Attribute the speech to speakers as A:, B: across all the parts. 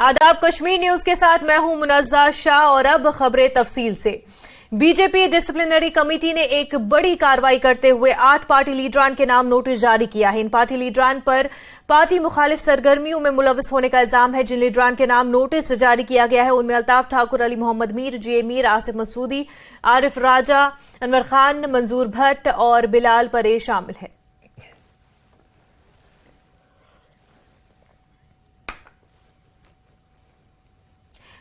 A: आदाब, कश्मीर न्यूज के साथ मैं हूं मुनज़्ज़ा शाह और अब खबरें तफसील से। बीजेपी डिसिप्लिनरी कमेटी ने एक बड़ी कार्रवाई करते हुए 8 पार्टी लीडरान के नाम नोटिस जारी किया है। इन पार्टी लीडरान पर पार्टी मुखालिफ सरगर्मियों में मुलविस होने का इल्जाम है। जिन लीडरान के नाम नोटिस जारी किया गया है उनमें अल्ताफ ठाकुर, अली मोहम्मद मीर, जे मीर, आसिफ मसूदी, आरिफ राजा, अनवर खान, मंजूर भट्ट और बिलाल परेश शामिल है।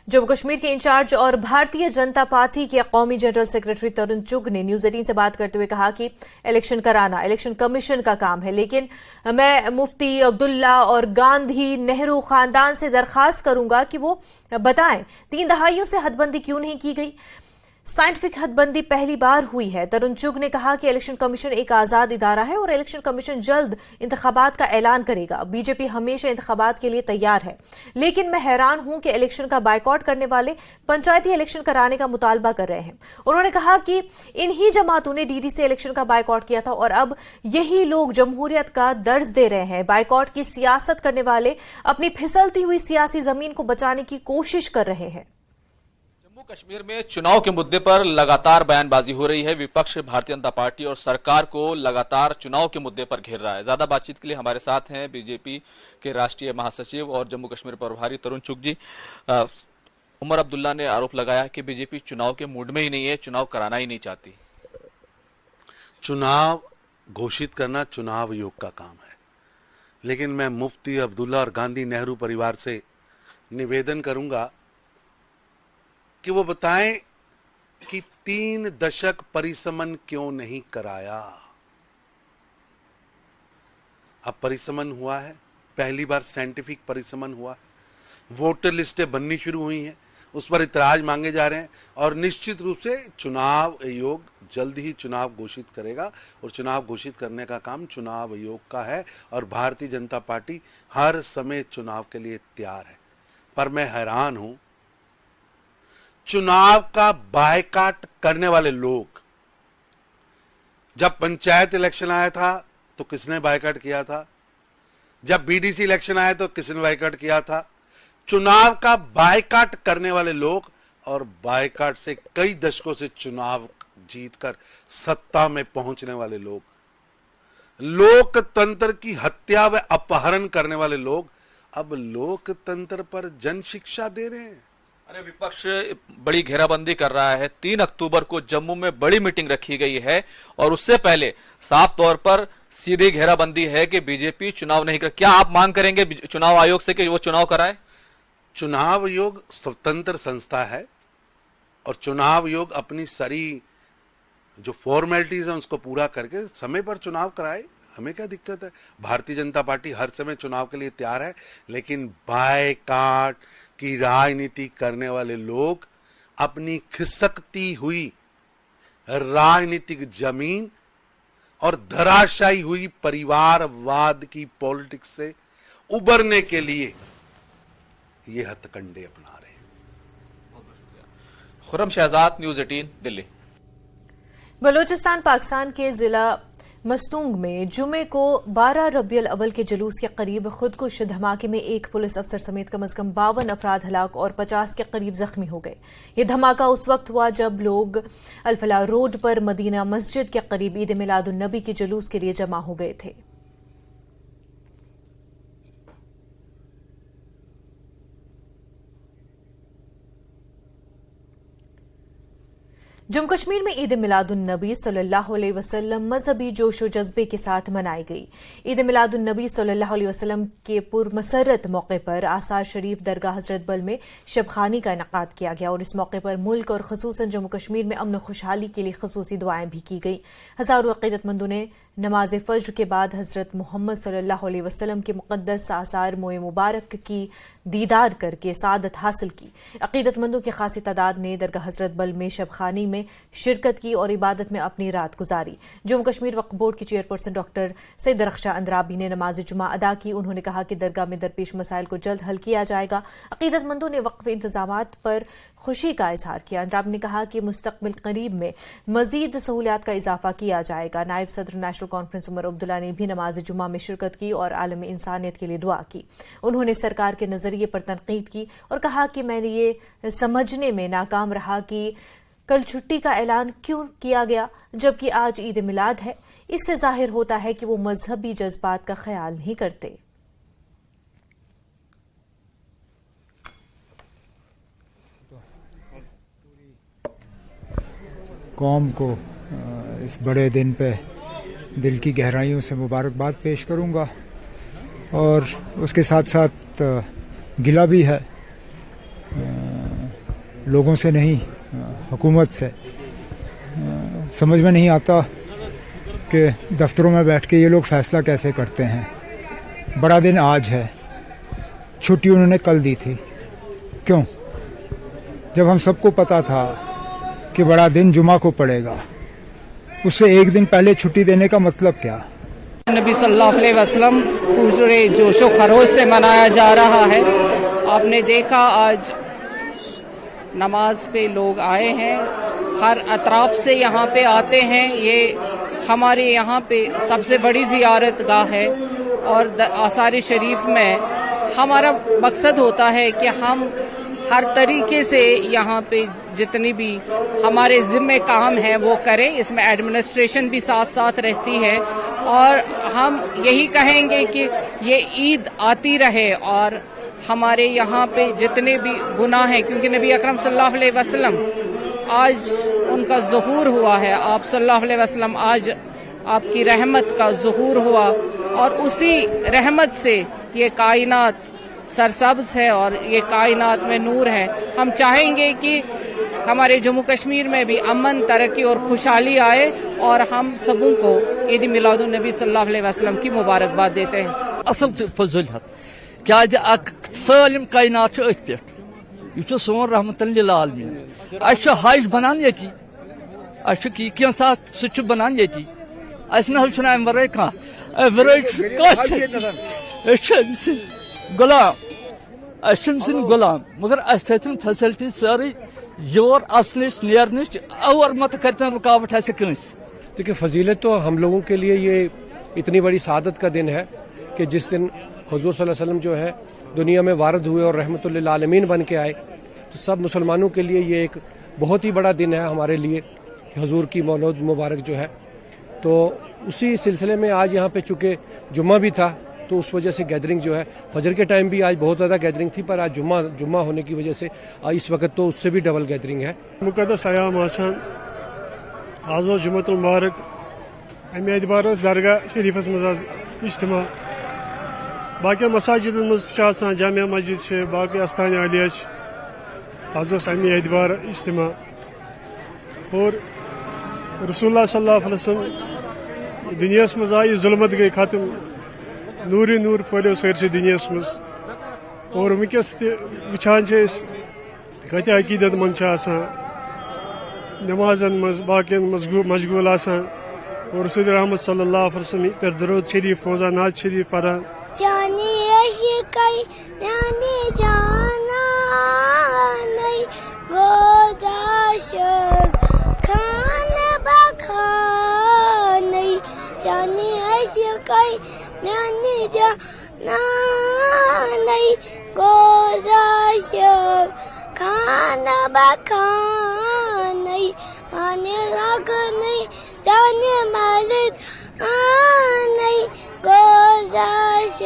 A: जम्मू कश्मीर के इंचार्ज और भारतीय जनता पार्टी के कौमी जनरल सेक्रेटरी तरुण चुग ने न्यूज 18 से बात करते हुए कहा कि इलेक्शन कराना इलेक्शन कमीशन का काम है, लेकिन मैं मुफ्ती अब्दुल्ला और गांधी नेहरू खानदान से दरखास्त करूंगा कि वो बताएं 3 दहाइयों से हदबंदी क्यों नहीं की गई। साइंटिफिक हदबंदी पहली बार हुई है। तरुण चुग ने कहा कि इलेक्शन कमीशन एक आजाद इदारा है और इलेक्शन कमीशन जल्द इंतखाबात का ऐलान करेगा। बीजेपी हमेशा इंतखाबात के लिए तैयार है, लेकिन मैं हैरान हूं कि इलेक्शन का बायकॉट करने वाले पंचायती इलेक्शन कराने का मुतालबा कर रहे हैं। उन्होंने कहा कि इन्हीं जमातों ने डीडी से इलेक्शन का बायकॉट किया था और अब यही लोग जमहूरियत का दर्ज दे रहे हैं। बायकॉट की सियासत करने वाले अपनी फिसलती हुई सियासी जमीन को बचाने की कोशिश कर रहे हैं।
B: कश्मीर में चुनाव के मुद्दे पर लगातार बयानबाजी हो रही है। विपक्ष भारतीय जनता पार्टी और सरकार को लगातार चुनाव के मुद्दे पर घेर रहा है। ज्यादा बातचीत के लिए हमारे साथ हैं बीजेपी के राष्ट्रीय महासचिव और जम्मू कश्मीर प्रभारी तरुण चुग जी। उमर अब्दुल्ला ने आरोप लगाया कि बीजेपी चुनाव के मूड में ही नहीं है, चुनाव कराना ही नहीं चाहती।
C: चुनाव घोषित करना चुनाव आयोग का काम है, लेकिन मैं मुफ्ती अब्दुल्ला और गांधी नेहरू परिवार से निवेदन करूंगा कि वो बताएं कि 3 दशक परिसमन क्यों नहीं कराया। अब परिसमन हुआ है, पहली बार साइंटिफिक परिसमन हुआ है, वोटर लिस्टें बननी शुरू हुई हैं, उस पर इतराज मांगे जा रहे हैं और निश्चित रूप से चुनाव आयोग जल्द ही चुनाव घोषित करेगा और चुनाव घोषित करने का काम चुनाव आयोग का है और भारतीय जनता पार्टी हर समय चुनाव के लिए तैयार है। पर मैं हैरान हूं, चुनाव का बायकॉट करने वाले लोग, जब पंचायत इलेक्शन आया था तो किसने बायकॉट किया था, जब बीडीसी इलेक्शन आया तो किसने बायकॉट किया था। चुनाव का बायकॉट करने वाले लोग और बायकॉट से कई दशकों से चुनाव जीतकर सत्ता में पहुंचने वाले लोग, लोकतंत्र की हत्या व अपहरण करने वाले लोग अब लोकतंत्र पर जन शिक्षा दे रहे हैं।
B: अरे विपक्ष बड़ी घेराबंदी कर रहा है। 3 अक्टूबर को जम्मू में बड़ी मीटिंग रखी गई है और उससे पहले साफ तौर पर सीधी घेराबंदी है कि बीजेपी चुनाव नहीं कर। क्या आप मांग करेंगे चुनाव आयोग से कि वो चुनाव कराए?
C: चुनाव आयोग स्वतंत्र संस्था है और चुनाव आयोग अपनी सारी जो फॉर्मेलिटीज है उसको पूरा करके समय पर चुनाव कराए। हमें क्या दिक्कत है? भारतीय जनता पार्टी हर समय चुनाव के लिए तैयार है, लेकिन बायकॉट की राजनीति करने वाले लोग अपनी खिसकती हुई राजनीतिक जमीन और धराशायी हुई परिवारवाद की पॉलिटिक्स से उबरने के लिए ये हथकंडे अपना रहे हैं।
B: खुर्रम शहजाद, न्यूज 18, दिल्ली।
A: बलूचिस्तान पाकिस्तान के जिला मस्तूंग में जुमे को 12 रबियुल अव्वल के जुलूस के करीब खुदकुश धमाके में एक पुलिस अफसर समेत कम से कम 52 अफराद हलाक और 50 के करीब जख्मी हो गए। यह धमाका उस वक्त हुआ जब लोग अल-फलाह रोड पर मदीना मस्जिद के करीब ईद मिलादुन नबी के जुलूस के लिए जमा हो गए थे। जम्मू कश्मीर में ईद मिलादुन नबी सल्लल्लाहु अलैहि वसल्लम मजहबी जोशो जज्बे के साथ मनाई गई। ईद मिलादुन नबी सल्लल्लाहु अलैहि वसल्लम के पुरमसरत मौके पर आसार शरीफ दरगाह हजरत बल में शबखानी का इनेकाद किया गया और इस मौके पर मुल्क और खसूसन जम्मू कश्मीर में अमन खुशहाली के लिए खसूसी दुआएं भी की गई। हजारों अकीदतमंदों ने नमाज फज्र के बाद हजरत मोहम्मद सल्लल्लाहु अलैहि वसल्लम के मुकद्दस आसार मोए मुबारक की दीदार करके सादत हासिल की। अकीदतमंदों की खासी तादाद ने दरगाह हजरत बल में शबखानी में शिरकत की और इबादत में अपनी रात गुजारी। जम्मू कश्मीर वक्फ बोर्ड की चेयरपर्सन डॉक्टर सैयद रक्षा अंद्राबी ने नमाज जुमा अदा की। उन्होंने कहा कि दरगाह में दरपेश मसाइल को जल्द हल किया जाएगा। अकीदतमंदों ने वक्फ इंतजामात पर खुशी का इजहार किया। अंद्राबी ने कहा कि मुस्तकबिल करीब में मजीद सहूलियात का इजाफा किया जाएगा। नायब सदर नेशनल कॉन्फ्रेंस उमर अब्दुल्ला ने भी नमाज जुमा में शिरकत की और आलम इंसानियत के लिए दुआ की। उन्होंने सरकार के नजरिए पर तनकीद की और कहा कि मैंने ये समझने में नाकाम रहा कि कल छुट्टी का ऐलान क्यों किया गया जबकि आज ईद मिलाद है। इससे जाहिर होता है कि वो मजहबी जज्बात का ख्याल नहीं करते।
D: कौम को इस बड़े दिन पे दिल की गहराइयों से मुबारकबाद पेश करूंगा और उसके साथ साथ गिला भी है लोगों से नहीं, हुकूमत से। समझ में नहीं आता कि दफ्तरों में बैठ के ये लोग फैसला कैसे करते हैं। बड़ा दिन आज है, छुट्टी उन्होंने कल दी थी। क्यों? जब हम सबको पता था कि बड़ा दिन जुमा को पड़ेगा, उससे एक दिन पहले छुट्टी देने का मतलब क्या?
E: नबी सल्लल्लाहु अलैहि वसल्लम पूरे जोशो खरोश से मनाया जा रहा है। आपने देखा आज नमाज पे लोग आए हैं, हर अतराफ से यहाँ पे आते हैं। ये हमारे यहाँ पे सबसे बड़ी जियारत गाह है और आसार शरीफ में हमारा मकसद होता है कि हम हर तरीके से यहाँ पे जितनी भी हमारे जिम्मे काम है वो करें। इसमें एडमिनिस्ट्रेशन भी साथ साथ रहती है और हम यही कहेंगे कि ये ईद आती रहे और हमारे यहाँ पे जितने भी गुनाह हैं, क्योंकि नबी अकरम सल्लल्लाहु अलैहि वसल्लम आज उनका ज़ुहूर हुआ है। आप सल्लल्लाहु अलैहि वसल्लम आज आपकी रहमत का ज़ुहूर हुआ और उसी रहमत से ये कायनात सरसब्ज है और ये कायनात में नूर है। हम चाहेंगे कि हमारे जम्मू कश्मीर में भी अमन, तरक्की और खुशहाली आए और हम सबों को ईद मिलादुन नबी सल्लल्लाहु अलैहि वसल्लम की मुबारकबाद देते हैं।
F: असल फजूलियत क्या सालिम कायनात अथ पे यह सोन रहमतुल लिल आलमीन। हज बनान ये सह बनान ये अम वर गुलाम सिंद गुलाम, मगर अन फैसिलिटी सारी योर असनिश नेरनिश और मत करतन रुकावट ऐसे कंस।
G: देखिए, फजीलत तो हम लोगों के लिए ये इतनी बड़ी सादत का दिन है कि जिस दिन हुजूर सल्लल्लाहु अलैहि वसल्लम जो है दुनिया में वारद हुए और रहमतुल लिल आलमीन बन के आए, तो सब मुसलमानों के लिए ये एक बहुत ही बड़ा दिन है हमारे लिए, हुजूर की मौलूद मुबारक जो है। तो उसी सिलसिले में आज यहाँ पे चूँकि जुम्मा भी था तो उस वजह से गैदरिंग जो है फजर के टाइम भी आज बहुत ज़्यादा गैदरिंग थी, पर आज जुम्मा होने की वजह से इस वक्त तो उससे भी डबल गैदरिंग है।
H: मुकद्दस अयाम आसान आज जुम्मतुल मुबारक अमे एतबार दरगाह शरीफस मज इज्तिमा बाकी मसाजिदन मज जामिया मस्जिद बाकी अस्तान आलिया आज अमे एतबार इज्तिमा और रसूलुल्लाह सल्लल्लाहु अलैहि वसल्लम दुनिया मज आई जुल्मत गई खत्म, नूर नूर फैलो सरसे दुनिया मज और वनकस वुचान कत अकीदत मंद नमाजन मज बाकियन मशगूल और रसूल रहमत सल्लल्लाहु अलैहि वसल्लम पर दरूद शरीफ रोजा नाज शरीफ पढ़ान।
I: जानी अशिकई मैंने जाना नहीं गोदाश खान बखान नहीं, जानी अशिकई मैंने जाना नहीं गोदाश खान बखान नहीं, आने लग नहीं जाने मालिक नहीं गोदाश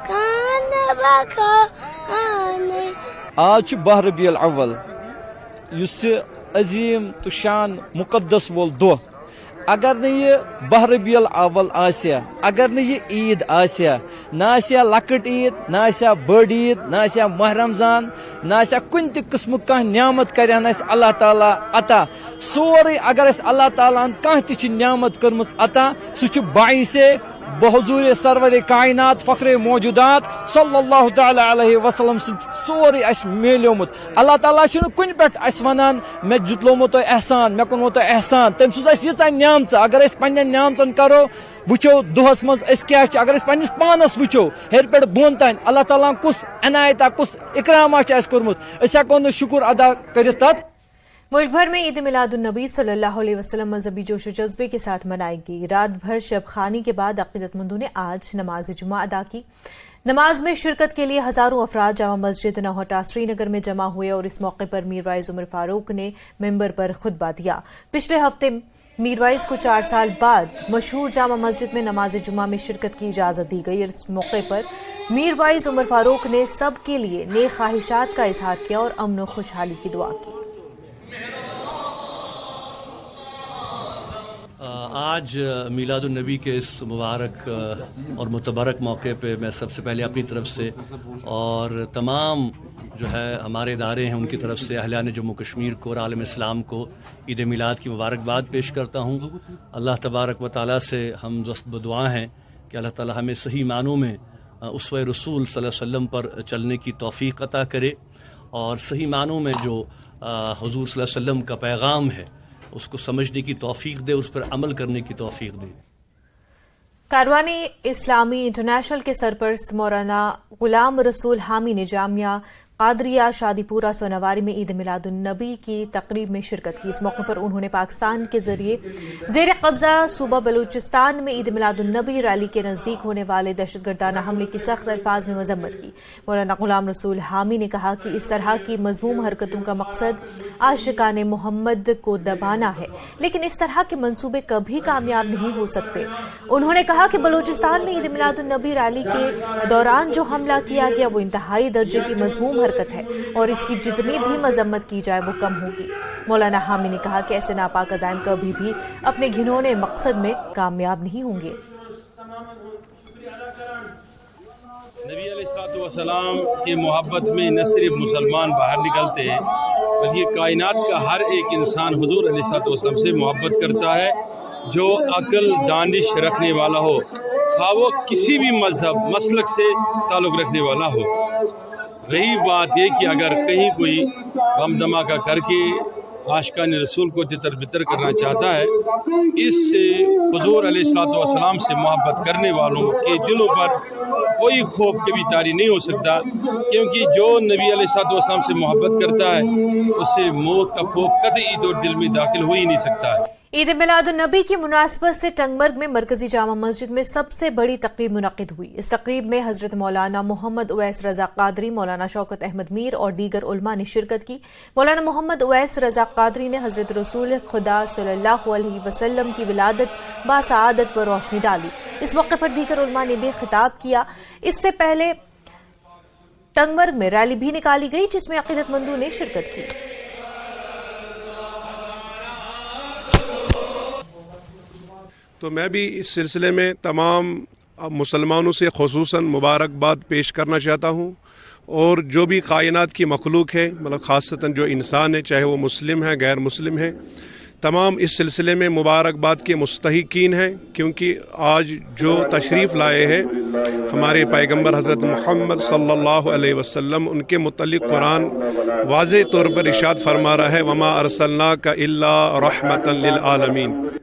I: खान बखान नहीं।
F: आज बह रबीउल अव्वल अजीम तो शान मुकद्दस वोल दो, अगर न ये बह रबीउल अव्वल आसिया, अगर न ये ईद आसिया, ना आसिया लकट ईद, ना आसिया बड़ ईद, ना आसिया माह रमजान, ना आसिया कुन त किस्म कह नियामत करन अल्लाह ताला अता। सोरे अगर अल्लाह ताला कह ति नियामत करमत अता सह बाइसे बहुजूर सरवर कायनात फखरे मौजूदात सल्लल्लाहु तआला अलैहि वसल्लम सोरे अस मिलियोमुत अल्लाह ताला छु कुन पेट अस वनान मे जुतलोमो तो एहसान मे कुनो तो एहसान तम सुज अस यीचा न्यामत अगर अस पन्ने न्यामतन करो वुचो दोहस मज अस क्या अगर अस पन्निस पानस वुचो हेर पेट बोन तान अल्लाह ताला कुस अनायता कुस इकरामा छ अस करमुत अस हको न शुक्र अदा करित तत।
A: मुल्क भर में ईद मिलादुन्नबी सल्लल्लाहु अलैहि वसल्लम मजहबी जोश जज्बे के साथ मनाई गई। रात भर शब खानी के बाद अकीदतमंदों ने आज नमाज जुमा अदा की। नमाज में शिरकत के लिए हजारों अफराद जामा मस्जिद नौहटा श्रीनगर में जमा हुए और इस मौके पर मीरवाइज उमर फारूक ने मिंबर पर खुतबा दिया। पिछले हफ्ते मीरवाइज को 4 साल बाद मशहूर जामा मस्जिद में नमाज जुमा में शिरकत की इजाजत दी गई। इस मौके पर मीरवाइज उमर फारूक ने सबके लिए नेक ख्वाहिशात का इजहार किया और अमन और खुशहाली की दुआ की।
J: आज मिलादुन्नबी के इस मुबारक और मुतबरक मौके पे मैं सबसे पहले अपनी तरफ से और तमाम जो है हमारे इदारे हैं उनकी तरफ से अहलियान जम्मू कश्मीर को और आलम इस्लाम को ईद मिलाद की मुबारकबाद पेश करता हूँ। अल्लाह तबारक व तआला से हम दस्त दुआ हैं कि अल्लाह ताला हमें सही मानों में उसवे रसूल सल्लल्लाहु अलैहि वसल्लम पर चलने की तौफीक अता करे और सही मानों में जो हुजूर सल्लल्लाहु अलैहि वसल्लम का पैगाम है उसको समझने की तौफीक दे, उस पर अमल करने की तौफीक दे।
A: कारवानी इस्लामी इंटरनेशनल के सरपरस्त मौलाना गुलाम रसूल हामी ने जामिया कादरिया शादीपुरा सोनावारी में ईद मिलादुन्नबी की तकरीब में शिरकत की। इस मौके पर उन्होंने पाकिस्तान के जरिए जेर कब्जा सूबा बलूचिस्तान में ईद मिलादुन्नबी रैली के नजदीक होने वाले दहशतगर्दाना हमले की सख्त अल्फाज में मजम्मत की। मौलाना गुलाम रसूल हामी ने कहा कि इस तरह की मजमूम हरकतों का मकसद आशिकाने मोहम्मद को दबाना है, लेकिन इस तरह के मंसूबे कभी कामयाब नहीं हो सकते। उन्होंने कहा कि बलूचिस्तान में ईद मिलादुन्नबी रैली के दौरान जो हमला किया गया वो इंतहाई दर्जे की मजमूम हरकत है और इसकी जितनी भी मजम्मत की जाए वो कम होगी। मौलाना हामी ने कहा कि ऐसे नापाक अज़ाइम कभी भी अपने घिनौने मकसद में कामयाब नहीं होंगे।
K: नबी अलैहिस्सलाम की मोहब्बत में न सिर्फ मुसलमान बाहर निकलते हैं बल्कि कायनात का हर एक इंसान हुजूर अलैहिस्सलाम से मोहब्बत करता है जो अक्ल दानिश रखने वाला हो, खा वो किसी भी मजहब मसलक से ताल्लुक़ रखने वाला हो। रही बात ये कि अगर कहीं कोई बम धमाका करके आशिकान रसूल को तितर बितर करना चाहता है, इससे हुजूर अलैहिस्सलाम से मोहब्बत करने वालों के दिलों पर कोई खौफ कभी तारी नहीं हो सकता, क्योंकि जो नबी अलैहिस्सलाम से मोहब्बत करता है उसे मौत का खौफ कतई तौर दिल में दाखिल हो ही नहीं सकता है।
A: ईद मिलादुन्नबी की मुनासबत से टंगमर्ग में मरकजी जामा मस्जिद में सबसे बड़ी तकरीब मुनक्किद हुई। इस तकरीब में हजरत मौलाना मोहम्मद उवैस रजा कादरी, मौलाना शौकत अहमद मीर और दीगर उलमा ने शिरकत की। मौलाना मोहम्मद उवैस रजा कादरी ने हजरत रसूल खुदा सल्लल्लाहु अलैहि वसल्लम की विलादत बासआदत पर रोशनी डाली। इस मौके पर दीगर उलमा ने भी खिताब किया। इससे पहले टंगमर्ग में रैली भी निकाली गई जिसमें अकीदतमंदों ने शिरकत की।
G: तो मैं भी इस सिलसिले में तमाम मुसलमानों से खुसूसन मुबारकबाद पेश करना चाहता हूँ और जो भी कायनात की मखलूक है, मतलब ख़ासतन जो इंसान है, चाहे वो मुस्लिम है गैर मुस्लिम है, तमाम इस सिलसिले में मुबारकबाद के मुस्तहिकीन हैं, क्योंकि आज जो तशरीफ़ लाए हैं हमारे पैगंबर हज़रत मोहम्मद सल्लल्लाहु अलैहि वसल्लम, उनके मुतल्लिक़ कुरान वाज़ेह तौर पर इरशाद फरमा रहा है, वमा अरसलनाका इल्ला रहमतन लिल आलमीन।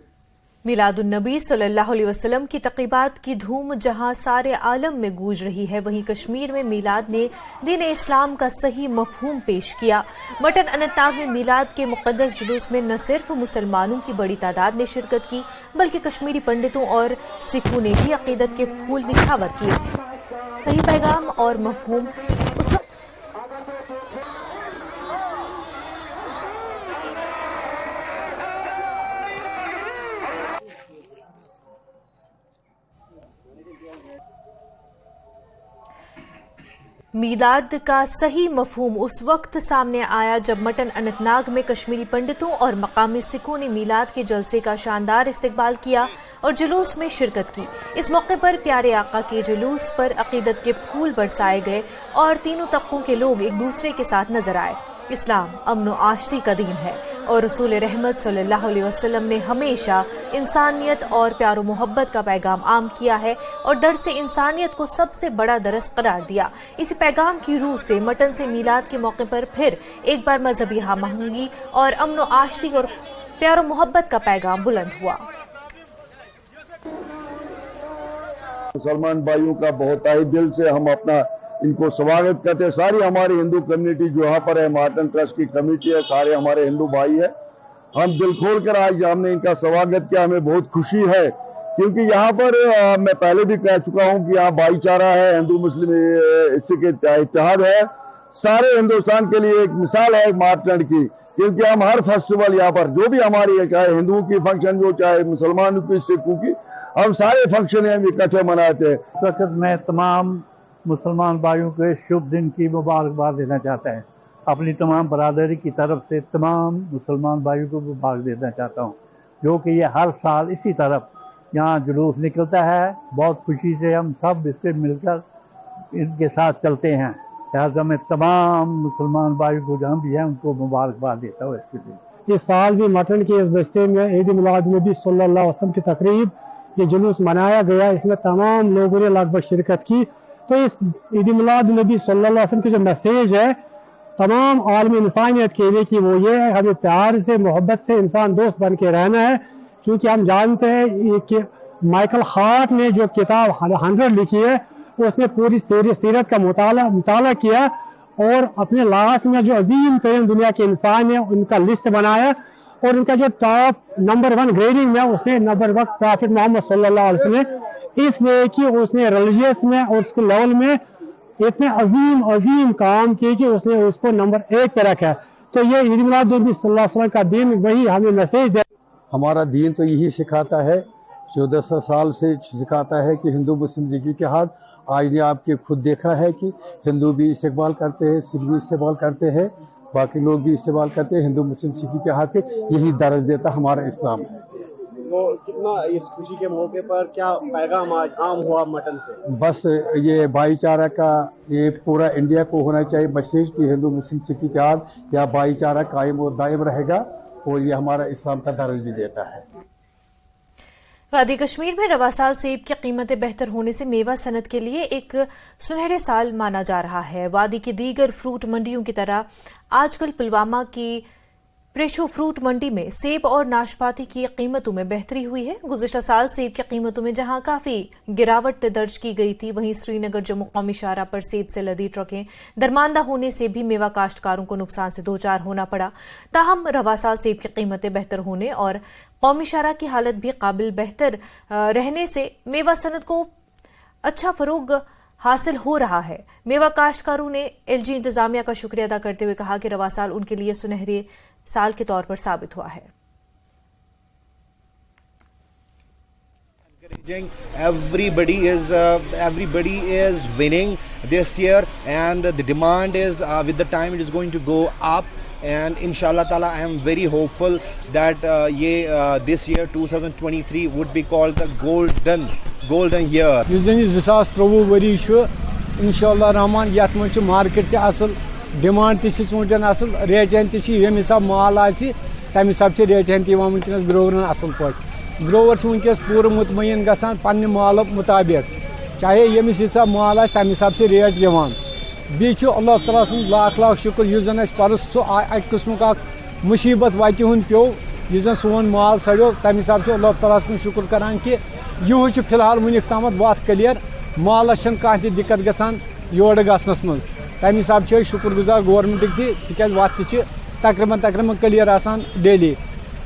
A: मिलादुन्नबी सल्लल्लाहु अलैहि वसल्लम की तक़रीबात की धूम जहां सारे आलम में गूंज रही है, वहीं कश्मीर में मिलाद ने दीन इस्लाम का सही मफहूम पेश किया। मटन अनंतनाग में मिलाद के मुक़द्दस जुलूस में न सिर्फ मुसलमानों की बड़ी तादाद ने शिरकत की बल्कि कश्मीरी पंडितों और सिखों ने भी अक़ीदत के फूल निछावर किए। सही पैगाम और मफहूम उस मिलाद का सही मफहूम उस वक्त सामने आया जब मटन अनंतनाग में कश्मीरी पंडितों और मकामी सिखों ने मिलाद के जलसे का शानदार इस्तकबाल किया और जुलूस में शिरकत की। इस मौके पर प्यारे आका के जुलूस पर अकीदत के फूल बरसाए गए और तीनों तबकों के लोग एक दूसरे के साथ नजर आए। इस्लाम अमन व आश्ती का दीन है और रसूल रहमत सल्लल्लाहु अलैहि वसल्लम ने हमेशा इंसानियत और प्यार मोहब्बत का पैगाम आम किया है और दर्स इंसानियत को सबसे बड़ा दरस करार दिया। इसी पैगाम की रूह से मटन से मीलाद के मौके पर फिर एक बार मजहबी हमआहंगी और अमन व आश्ती और प्यार मोहब्बत का पैगाम बुलंद हुआ।
L: मुसलमान भाइयों का बहुत ही दिल से हम अपना इनको स्वागत करते हैं। सारी हमारी हिंदू कम्युनिटी जो यहाँ पर है, मार्टन ट्रस्ट की कमेटी है, सारे हमारे हिंदू भाई है। हम दिल खोल कर आज हमने इनका स्वागत किया, हमें बहुत खुशी है क्योंकि यहाँ पर मैं पहले भी कह चुका हूँ कि यहाँ भाईचारा है, हिंदू मुस्लिम सिख इत्तेहाद है। सारे हिंदुस्तान के लिए एक मिसाल है मार्टन की, क्योंकि हम हर फेस्टिवल यहाँ पर जो भी हमारी है, चाहे हिंदुओं की फंक्शन हो चाहे मुसलमानों की सिखों की, हम सारे फंक्शन हम इकट्ठे मनाते हैं।
M: इस वक्त मैं तमाम मुसलमान भाइयों के शुभ दिन की मुबारकबाद देना चाहता है। अपनी तमाम बरादरी की तरफ से तमाम मुसलमान भाइयों को मुबारक देना चाहता हूँ, जो कि ये हर साल इसी तरफ यहाँ जुलूस निकलता है। बहुत खुशी से हम सब इससे मिलकर इनके साथ चलते हैं। लिहाजा मैं तमाम मुसलमान भाइयों को जहाँ भी हैं उनको मुबारकबाद देता हूँ इसके लिए।
N: इस साल भी मटन के इस बस्ते में ईद मिलाद नबी सल्लल्लाहु अलैहि वसल्लम की तकरीब ये जुलूस मनाया गया। इसमें तमाम लोगों ने लगभग शिरकत की। तो इस ईद मिलाद नबी सल्लल्लाहु अलैहि वसल्लम की जो मैसेज है तमाम आलमी इंसानियत के लिए कि वो ये है, हमें प्यार से मोहब्बत से इंसान दोस्त बन के रहना है। क्योंकि हम जानते हैं कि माइकल हार्ट ने जो किताब 100 लिखी है उसने पूरी सीरत का मुताला किया और अपने लास्ट में जो अजीम तरीन दुनिया के इंसान है उनका लिस्ट बनाया और उनका जो टॉप नंबर 1 ग्रेडिंग में उसने नंबर 1 प्रॉफिट मोहम्मद सल्लल्लाहु अलैहि वसल्लम, इसलिए कि उसने रिलीजियस में और उसके लेवल में इतने अजीम काम किए कि उसने उसको नंबर 1 पे रखा। तो ये ईद मिलाद नबी सल्लल्लाहु अलैहि वसल्लम का दिन वही हमें मैसेज दे।
G: हमारा दीन तो यही सिखाता है, 1400 साल से सिखाता है कि हिंदू मुस्लिम सिख इत्तेहाद। आज ने आपके खुद देखा है कि हिंदू भी इस्तेमाल करते हैं, सिख भी इस्तेमाल करते हैं, बाकी लोग भी इस्तेमाल करते हैं। हिंदू मुस्लिम सिख इत्तेहाद के यही दर्ज देता हमारा इस्लाम है।
M: तो कितना इस खुशी के मौके पर क्या पैगाम आज आम हुआ मटन से?
G: बस ये भाईचारा का ये पूरा इंडिया को होना चाहिए मैसेज कि हिंदू मुस्लिम सिख इत्तेहाद या भाईचारा कायम और दायम रहेगा और ये हमारा इस्लाम का दर्ज भी देता है।
A: वादी कश्मीर में रवा साल सेब की कीमतें बेहतर होने से मेवा सनत के लिए एक सुनहरे साल माना जा रहा है। वादी की दीगर फ्रूट मंडियों की तरह आजकल पुलवामा की प्रेशो फ्रूट मंडी में सेब और नाशपाती की कीमतों में बेहतरी हुई है। गुज़िश्ता साल सेब की कीमतों में जहां काफी गिरावट दर्ज की गई थी, वहीं श्रीनगर जम्मू कौमी शाहराह पर सेब से लदी ट्रकें दरमांदा होने से भी मेवा काश्तकारों को नुकसान से दो चार होना पड़ा। ताहम रवा साल सेब की कीमतें बेहतर होने और कौमी शाहराह की हालत भी काबिल बेहतर रहने से मेवा सनत को अच्छा फरोग हासिल हो रहा है। मेवा काश्तकारों ने एलजी इंतजामिया का शुक्रिया अदा करते हुए कहा कि रवा साल उनके लिए सुनहरे साल के तौर पर साबित हुआ है।
O: Everybody is winning this year, and the demand is with the time it is going to go up. And inshallah ta'ala, I am very hopeful that this year 2023 would be called the golden year.
N: Yus 2023 wari chu inshallah rahman yat man chu market te asal demand te chu sunjan asal rate te chu yem hisab mal asi tam hisab che rate te iwan unkinas grower asal pot grower chu unkes pura mutmain gasan panni mal mutabik chahe yem hisab mal as tam hisab se rate iwan बी अल्लाह ताला सुन लाख लाख शुक्र use जन परस सो अक किस्म का मुसीबत वत हुन पे युस जन सोन माल सड़ो तम हिसाब से अल्लाह ताला कुन शुक्र करान कि यह फिलहाल वनिक ताम वत क्लियर मालस कह दिक्कत गसान योर गसनस मज तम हिसाब से शुक्र गुजार गवर्नमेंट तिक वत तकरीबन क्लियर आसान डेली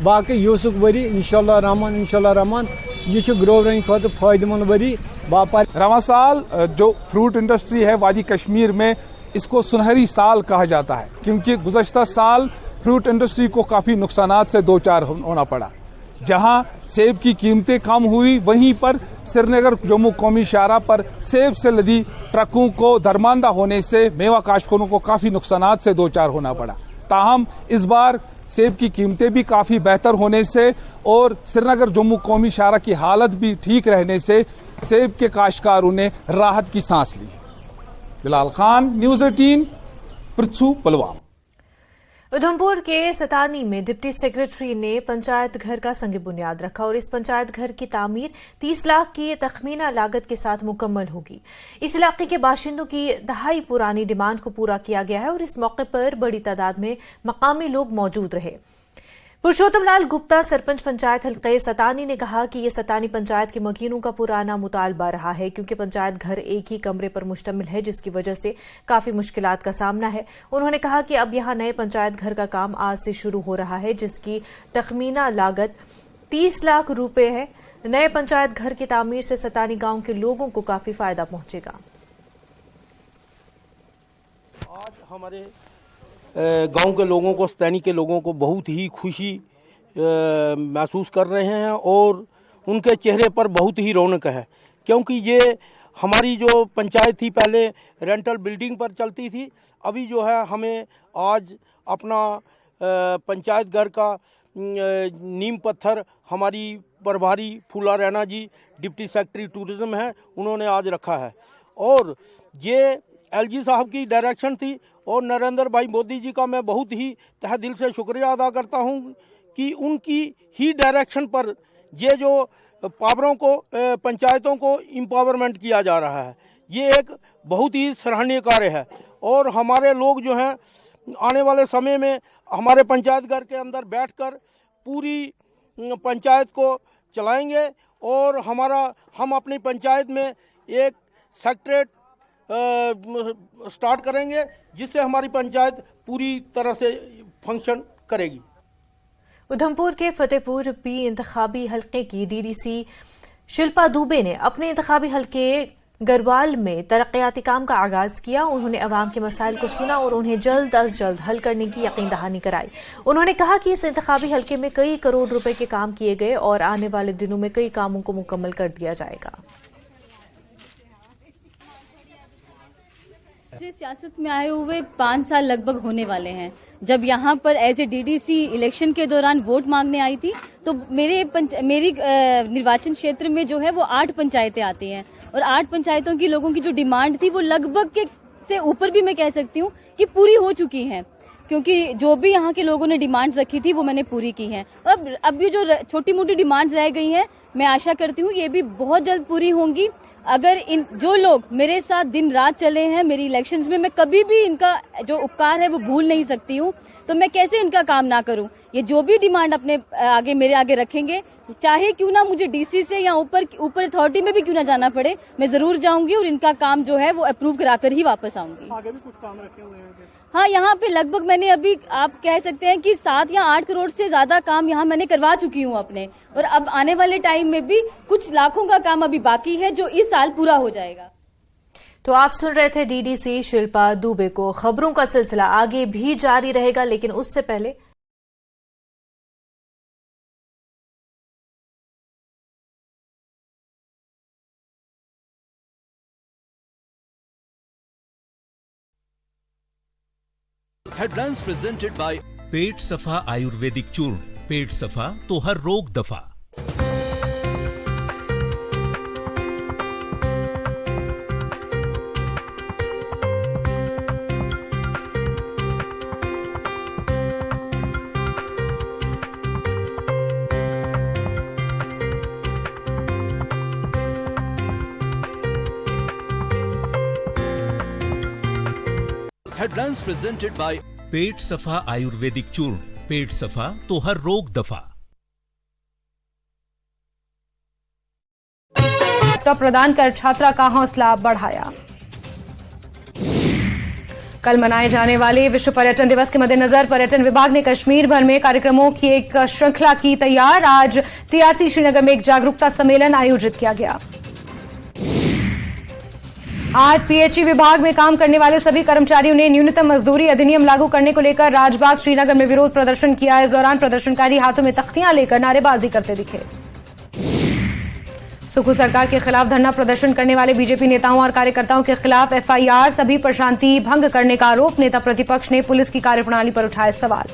N: बाकी यूसुक वरी इंशाल्लाह रहमान यह ग्रोवरिंग खुद फायदेमंद वरी
P: रवा साल जो फ्रूट इंडस्ट्री है वादी कश्मीर में, इसको सुनहरी साल कहा जाता है क्योंकि गुज़श्ता साल फ्रूट इंडस्ट्री को काफ़ी नुकसानात से दो चार होना पड़ा। जहां सेब की कीमतें कम हुई, वहीं पर श्रीनगर जम्मू कौमी शाहराह पर सेब से लदी ट्रकों को दरमांदा होने से मेवा काश्तकारों को काफ़ी नुकसानात से दो चार होना पड़ा। ताहम इस बार सेब की कीमतें भी काफ़ी बेहतर होने से और श्रीनगर जम्मू कौमी शाहराह की हालत भी ठीक रहने से सेब के काश्तकारों ने राहत की सांस ली। बिलाल खान, न्यूज़ 18, पृथ्वी, पुलवामा।
A: उधमपुर के सतानी में डिप्टी सेक्रेटरी ने पंचायत घर का संग बुनियाद रखा और इस पंचायत घर की तामीर 30 लाख की तखमीना लागत के साथ मुकम्मल होगी। इस इलाके के बाशिंदों की दहाई पुरानी डिमांड को पूरा किया गया है और इस मौके पर बड़ी तादाद में मकामी लोग मौजूद रहे। पुरुषोत्तम लाल गुप्ता सरपंच पंचायत हल्के सतानी ने कहा कि ये सतानी पंचायत के मकीनों का पुराना मुतालबा रहा है क्योंकि पंचायत घर एक ही कमरे पर मुश्तमिल है जिसकी वजह से काफी मुश्किलात का सामना है। उन्होंने कहा कि अब यहां नए पंचायत घर का काम आज से शुरू हो रहा है जिसकी तखमीना लागत 30 लाख रुपए है। नए पंचायत घर की तामीर से सतानी गांव के लोगों को काफी फायदा पहुंचेगा।
Q: आज हमारे गांव के लोगों को, सतानी के लोगों को बहुत ही खुशी महसूस कर रहे हैं और उनके चेहरे पर बहुत ही रौनक है क्योंकि ये हमारी जो पंचायत थी पहले रेंटल बिल्डिंग पर चलती थी। अभी जो है हमें आज अपना पंचायत घर का नींव पत्थर हमारी प्रभारी फूला रैना जी डिप्टी सेक्रेटरी टूरिज्म है, उन्होंने आज रखा है और ये एलजी साहब की डायरेक्शन थी और नरेंद्र भाई मोदी जी का मैं बहुत ही तहे दिल से शुक्रिया अदा करता हूं कि उनकी ही डायरेक्शन पर ये जो पावरों को, पंचायतों को एम्पावरमेंट किया जा रहा है, ये एक बहुत ही सराहनीय कार्य है और हमारे लोग जो हैं आने वाले समय में हमारे पंचायत घर के अंदर बैठकर पूरी पंचायत को चलाएंगे और हम अपनी पंचायत में एक सेक्रेटरीट स्टार्ट करेंगे जिससे हमारी पंचायत पूरी तरह से फंक्शन करेगी।
A: उधमपुर के फतेहपुर पी इंतखाबी हलके की डीडीसी शिल्पा दुबे ने अपने इंतखाबी हलके गरवाल में तरक्याती काम का आगाज किया। उन्होंने अवाम के मसाइल को सुना और उन्हें जल्द अज जल्द हल करने की यकीन दहानी कराई। उन्होंने कहा कि इस इंतखाबी हलके में कई करोड़ रुपए के काम किए गए और आने वाले दिनों में कई कामों को मुकम्मल कर दिया जाएगा।
R: मुझे सियासत में आए हुए 5 साल लगभग होने वाले हैं। जब यहाँ पर एज ए डीडीसी इलेक्शन के दौरान वोट मांगने आई थी तो मेरी निर्वाचन क्षेत्र में जो है वो 8 पंचायतें आती हैं और 8 पंचायतों की लोगों की जो डिमांड थी वो लगभग के से ऊपर भी मैं कह सकती हूँ कि पूरी हो चुकी हैं क्योंकि जो भी यहाँ के लोगों ने डिमांड्स रखी थी वो मैंने पूरी की हैं। अब ये जो छोटी मोटी डिमांड्स रह गई हैं मैं आशा करती हूँ ये भी बहुत जल्द पूरी होंगी। अगर इन जो लोग मेरे साथ दिन रात चले हैं मेरी इलेक्शंस में, मैं कभी भी इनका जो उपकार है वो भूल नहीं सकती हूँ, तो मैं कैसे इनका काम ना करूँ। ये जो भी डिमांड अपने आगे मेरे आगे रखेंगे, चाहे क्यों ना मुझे डीसी से या ऊपर अथॉरिटी में भी क्यों ना जाना पड़े, मैं जरूर जाऊंगी और इनका काम जो है वो अप्रूव कराकर ही वापस आऊंगी।
H: आगे भी कुछ काम रखे हुए हैं?
R: हाँ, यहाँ पे लगभग मैंने अभी आप कह सकते हैं कि 7 या 8 करोड़ से ज्यादा काम यहाँ मैंने करवा चुकी हूँ अपने, और अब आने वाले टाइम में भी कुछ लाखों का काम अभी बाकी है जो इस साल पूरा हो जाएगा।
A: तो आप सुन रहे थे डीडीसी शिल्पा दुबे को। खबरों का सिलसिला आगे भी जारी रहेगा, लेकिन उससे पहले
S: हेडलाइंस प्रेजेंटेड बाय पेट सफा आयुर्वेदिक चूर्ण। पेट सफा तो हर रोग दफा। हेडलाइंस प्रेजेंटेड बाय पेट सफा आयुर्वेदिक चूर्ण। पेट सफा तो हर रोग दफा।
T: प्रदान कर छात्रा का हौसला बढ़ाया। कल मनाए जाने वाले विश्व पर्यटन दिवस के मद्देनजर पर्यटन विभाग ने कश्मीर भर में कार्यक्रमों की एक श्रृंखला की तैयार। आज टीआरसी श्रीनगर में एक जागरूकता सम्मेलन आयोजित किया गया। आज पीएचई विभाग में काम करने वाले सभी कर्मचारियों ने न्यूनतम मजदूरी अधिनियम लागू करने को लेकर राजबाग श्रीनगर में विरोध प्रदर्शन किया। इस दौरान प्रदर्शनकारी हाथों में तख्तियां लेकर नारेबाजी करते दिखे। सुखू सरकार के खिलाफ धरना प्रदर्शन करने वाले बीजेपी नेताओं और कार्यकर्ताओं के खिलाफ एफआईआर, सभी पर शांति भंग करने का आरोप। नेता प्रतिपक्ष ने पुलिस की कार्यप्रणाली पर उठाए सवाल।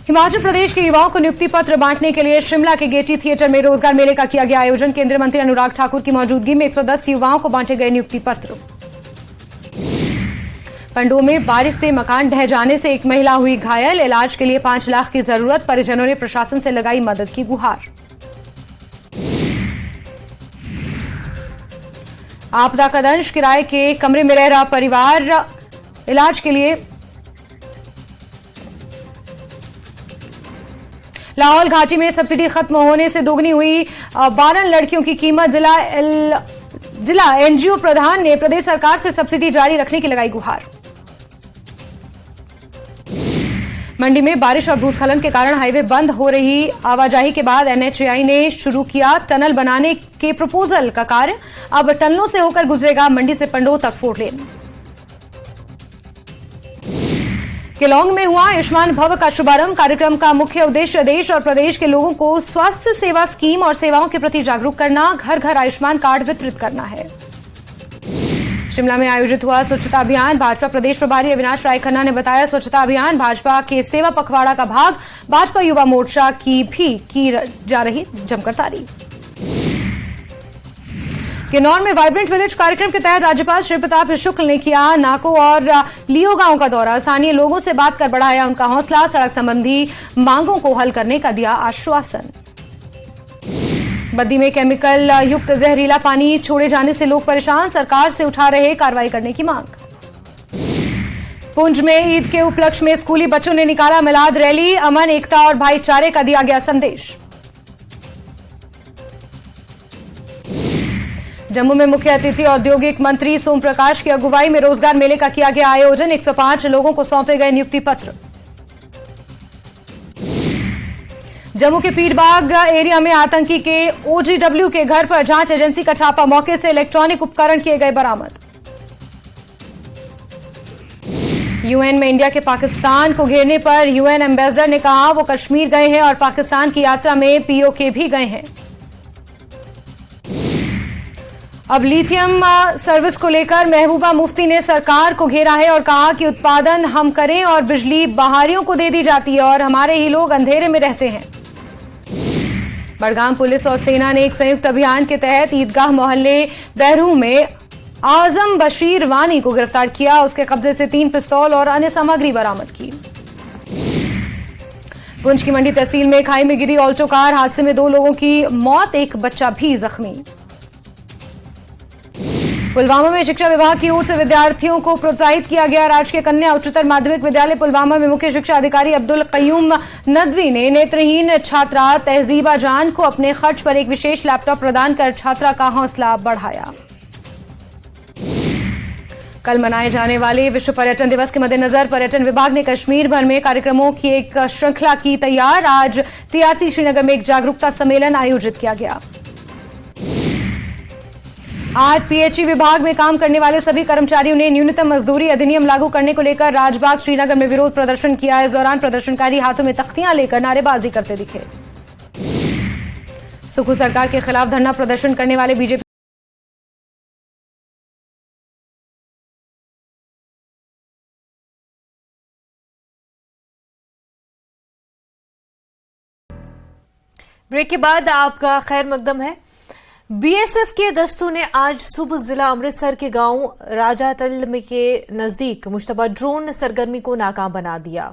T: हिमाचल प्रदेश के युवाओं को नियुक्ति पत्र बांटने के लिए शिमला के गेटी थिएटर में रोजगार मेले का किया गया आयोजन। केंद्रीय मंत्री अनुराग ठाकुर की मौजूदगी में 110 युवाओं को बांटे गए नियुक्ति पत्र। पंडोह में बारिश से मकान ढह जाने से एक महिला हुई घायल। इलाज के लिए 5 लाख की जरूरत। परिजनों ने प्रशासन से लगाई मदद की गुहार। आपदा का दंश, किराए के कमरे में रह रहा परिवार इलाज के लिए लाहौल घाटी में सब्सिडी खत्म होने से दोगुनी हुई 12 लड़कियों की कीमत। जिला एनजीओ प्रधान ने प्रदेश सरकार से सब्सिडी जारी रखने की लगाई गुहार। मंडी में बारिश और भूस्खलन के कारण हाईवे बंद हो रही आवाजाही के बाद एनएचएआई ने शुरू किया टनल बनाने के प्रपोजल का कार्य। अब टनलों से होकर गुजरेगा मंडी से पंडोह तक 4 लेन। केलोंग में हुआ आयुष्मान भव का शुभारंभ। कार्यक्रम का मुख्य उद्देश्य देश और प्रदेश के लोगों को स्वास्थ्य सेवा स्कीम और सेवाओं के प्रति जागरूक करना, घर घर आयुष्मान कार्ड वितरित करना है। शिमला में आयोजित हुआ स्वच्छता अभियान। भाजपा प्रदेश प्रभारी अविनाश राय खन्ना ने बताया, स्वच्छता अभियान भाजपा के सेवा पखवाड़ा का भाग। भाजपा युवा मोर्चा की भी की जा रही जमकर तारीफ। किन्नौर में वाइब्रेंट विलेज कार्यक्रम के तहत राज्यपाल श्री प्रताप शुक्ल ने किया नाको और लियो गांव का दौरा। स्थानीय लोगों से बात कर बढ़ाया उनका हौसला। सड़क संबंधी मांगों को हल करने का दिया आश्वासन। बद्दी में केमिकल युक्त जहरीला पानी छोड़े जाने से लोग परेशान। सरकार से उठा रहे कार्रवाई करने की मांग। पुंछ में ईद के उपलक्ष्य में स्कूली बच्चों ने निकाला मिलाद रैली। अमन, एकता और भाईचारे का दिया गया संदेश। जम्मू में मुख्य अतिथि औद्योगिक मंत्री सोम प्रकाश की अगुवाई में रोजगार मेले का किया गया आयोजन। 105 लोगों को सौंपे गए नियुक्ति पत्र। जम्मू के पीरबाग एरिया में आतंकी के ओजीडब्ल्यू के घर पर जांच एजेंसी का छापा। मौके से इलेक्ट्रॉनिक उपकरण किए गए बरामद। यूएन में इंडिया के पाकिस्तान को घेरने पर यूएन एम्बेसडर ने कहा वो कश्मीर गए हैं और पाकिस्तान की यात्रा में पीओके भी गए हैं। अब लिथियम सर्विस को लेकर महबूबा मुफ्ती ने सरकार को घेरा है और कहा कि उत्पादन हम करें और बिजली बाहरियों को दे दी जाती है और हमारे ही लोग अंधेरे में रहते हैं। बड़गाम पुलिस और सेना ने एक संयुक्त अभियान के तहत ईदगाह मोहल्ले बहरू में आजम बशीर वानी को गिरफ्तार किया। उसके कब्जे से 3 पिस्तौल और अन्य सामग्री बरामद की। पुंछ की मंडी तहसील में खाई में गिरी ऑल्टो कार। हादसे में 2 लोगों की मौत, एक बच्चा भी जख्मी। पुलवामा में शिक्षा विभाग की ओर से विद्यार्थियों को प्रोत्साहित किया गया। राजकीय कन्या उच्चतर माध्यमिक विद्यालय पुलवामा में मुख्य शिक्षा अधिकारी अब्दुल कयूम नदवी ने नेत्रहीन छात्रा तहजीबा जान को अपने खर्च पर एक विशेष लैपटॉप प्रदान कर छात्रा का हौसला बढ़ाया। कल मनाए जाने वाले विश्व पर्यटन दिवस के मद्देनजर पर्यटन विभाग ने कश्मीर भर में कार्यक्रमों की एक श्रृंखला की तैयार। आज टीआरसी श्रीनगर में एक जागरूकता सम्मेलन आयोजित किया गया। आज पीएचई विभाग में काम करने वाले सभी कर्मचारियों ने न्यूनतम मजदूरी अधिनियम लागू करने को लेकर राजबाग श्रीनगर में विरोध प्रदर्शन किया। इस दौरान प्रदर्शनकारी हाथों में तख्तियां लेकर नारेबाजी करते दिखे। सुखू सरकार के खिलाफ धरना प्रदर्शन करने वाले बीजेपी
A: ब्रेक के बाद आपका खैर मकदम है। बीएसएफ के दस्तों ने आज सुबह जिला अमृतसर के गांव राजातल में के नजदीक मुश्तबा ड्रोन सरगर्मी को नाकाम बना दिया।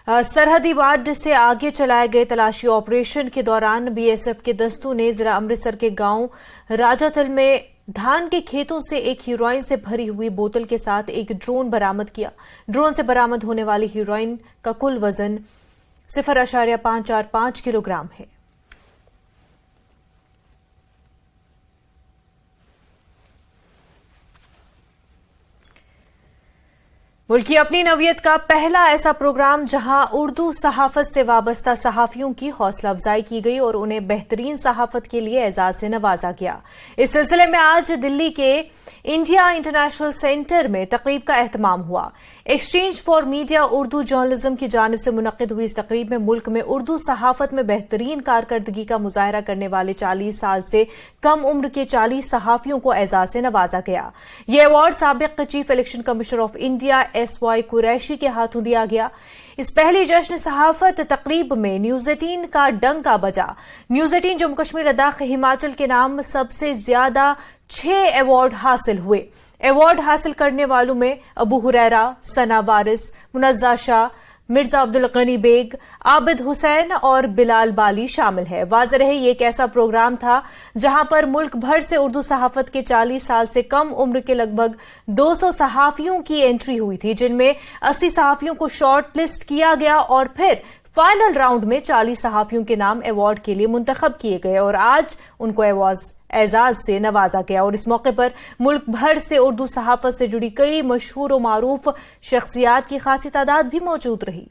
A: सरहदी वार्ड से आगे चलाए गए तलाशी ऑपरेशन के दौरान बीएसएफ के दस्तों ने जिला अमृतसर के गांव राजातल में धान के खेतों से एक हीरोइन से भरी हुई बोतल के साथ एक ड्रोन बरामद किया। ड्रोन से बरामद होने वाली हीरोइन का कुल वजन 0.545 किलोग्राम है। मुल्क की अपनी नवियत का पहला ऐसा प्रोग्राम जहां उर्दू सहाफत से वाबस्ता सहाफियों की हौसला अफजाई की गई और उन्हें बेहतरीन सहाफत के लिए एजाज से नवाजा गया। इस सिलसिले में आज दिल्ली के इंडिया इंटरनेशनल सेंटर में तकरीब का एहतमाम हुआ। Exchange for media Urdu journalism की जानिब से मुनक्किद हुई इस तकरीब में मुल्क में उर्दू सहाफत में बेहतरीन कारकर्दगी का मुजाहरा करने वाले 40 साल से कम उम्र के 40 सहाफियों को एजाज से नवाजा गया। यह अवार्ड साबिक chief election commissioner of India SY Qureshi के हाथों दिया गया। इस पहली जश्न सहाफत तकरीब में न्यूज 18 का डंका बजा। न्यूज 18 जम्मू कश्मीर लद्दाख हिमाचल के नाम सबसे ज्यादा 6 अवार्ड हासिल हुए। अवार्ड हासिल करने वालों में अबू हुरैरा, सना वारिस, मुनज़्ज़ा शाह, मिर्जा अब्दुल गनी बेग, आबिद हुसैन और बिलाल बाली शामिल है। वाज़ेह रहे ये एक ऐसा प्रोग्राम था जहां पर मुल्क भर से उर्दू सहाफत के 40 साल से कम उम्र के लगभग 200 सहाफियों की एंट्री हुई थी, जिनमें 80 सहाफियों को शॉर्ट लिस्ट किया गया और फिर फाइनल राउंड में 40 सहाफियों के नाम अवार्ड के लिए मुंतखब किए गए और आज उनको एजाज से नवाजा गया। और इस मौके पर मुल्क भर से उर्दू सहाफत से जुड़ी कई मशहूर और मारूफ शख्सियात की खासी तादाद भी मौजूद रही।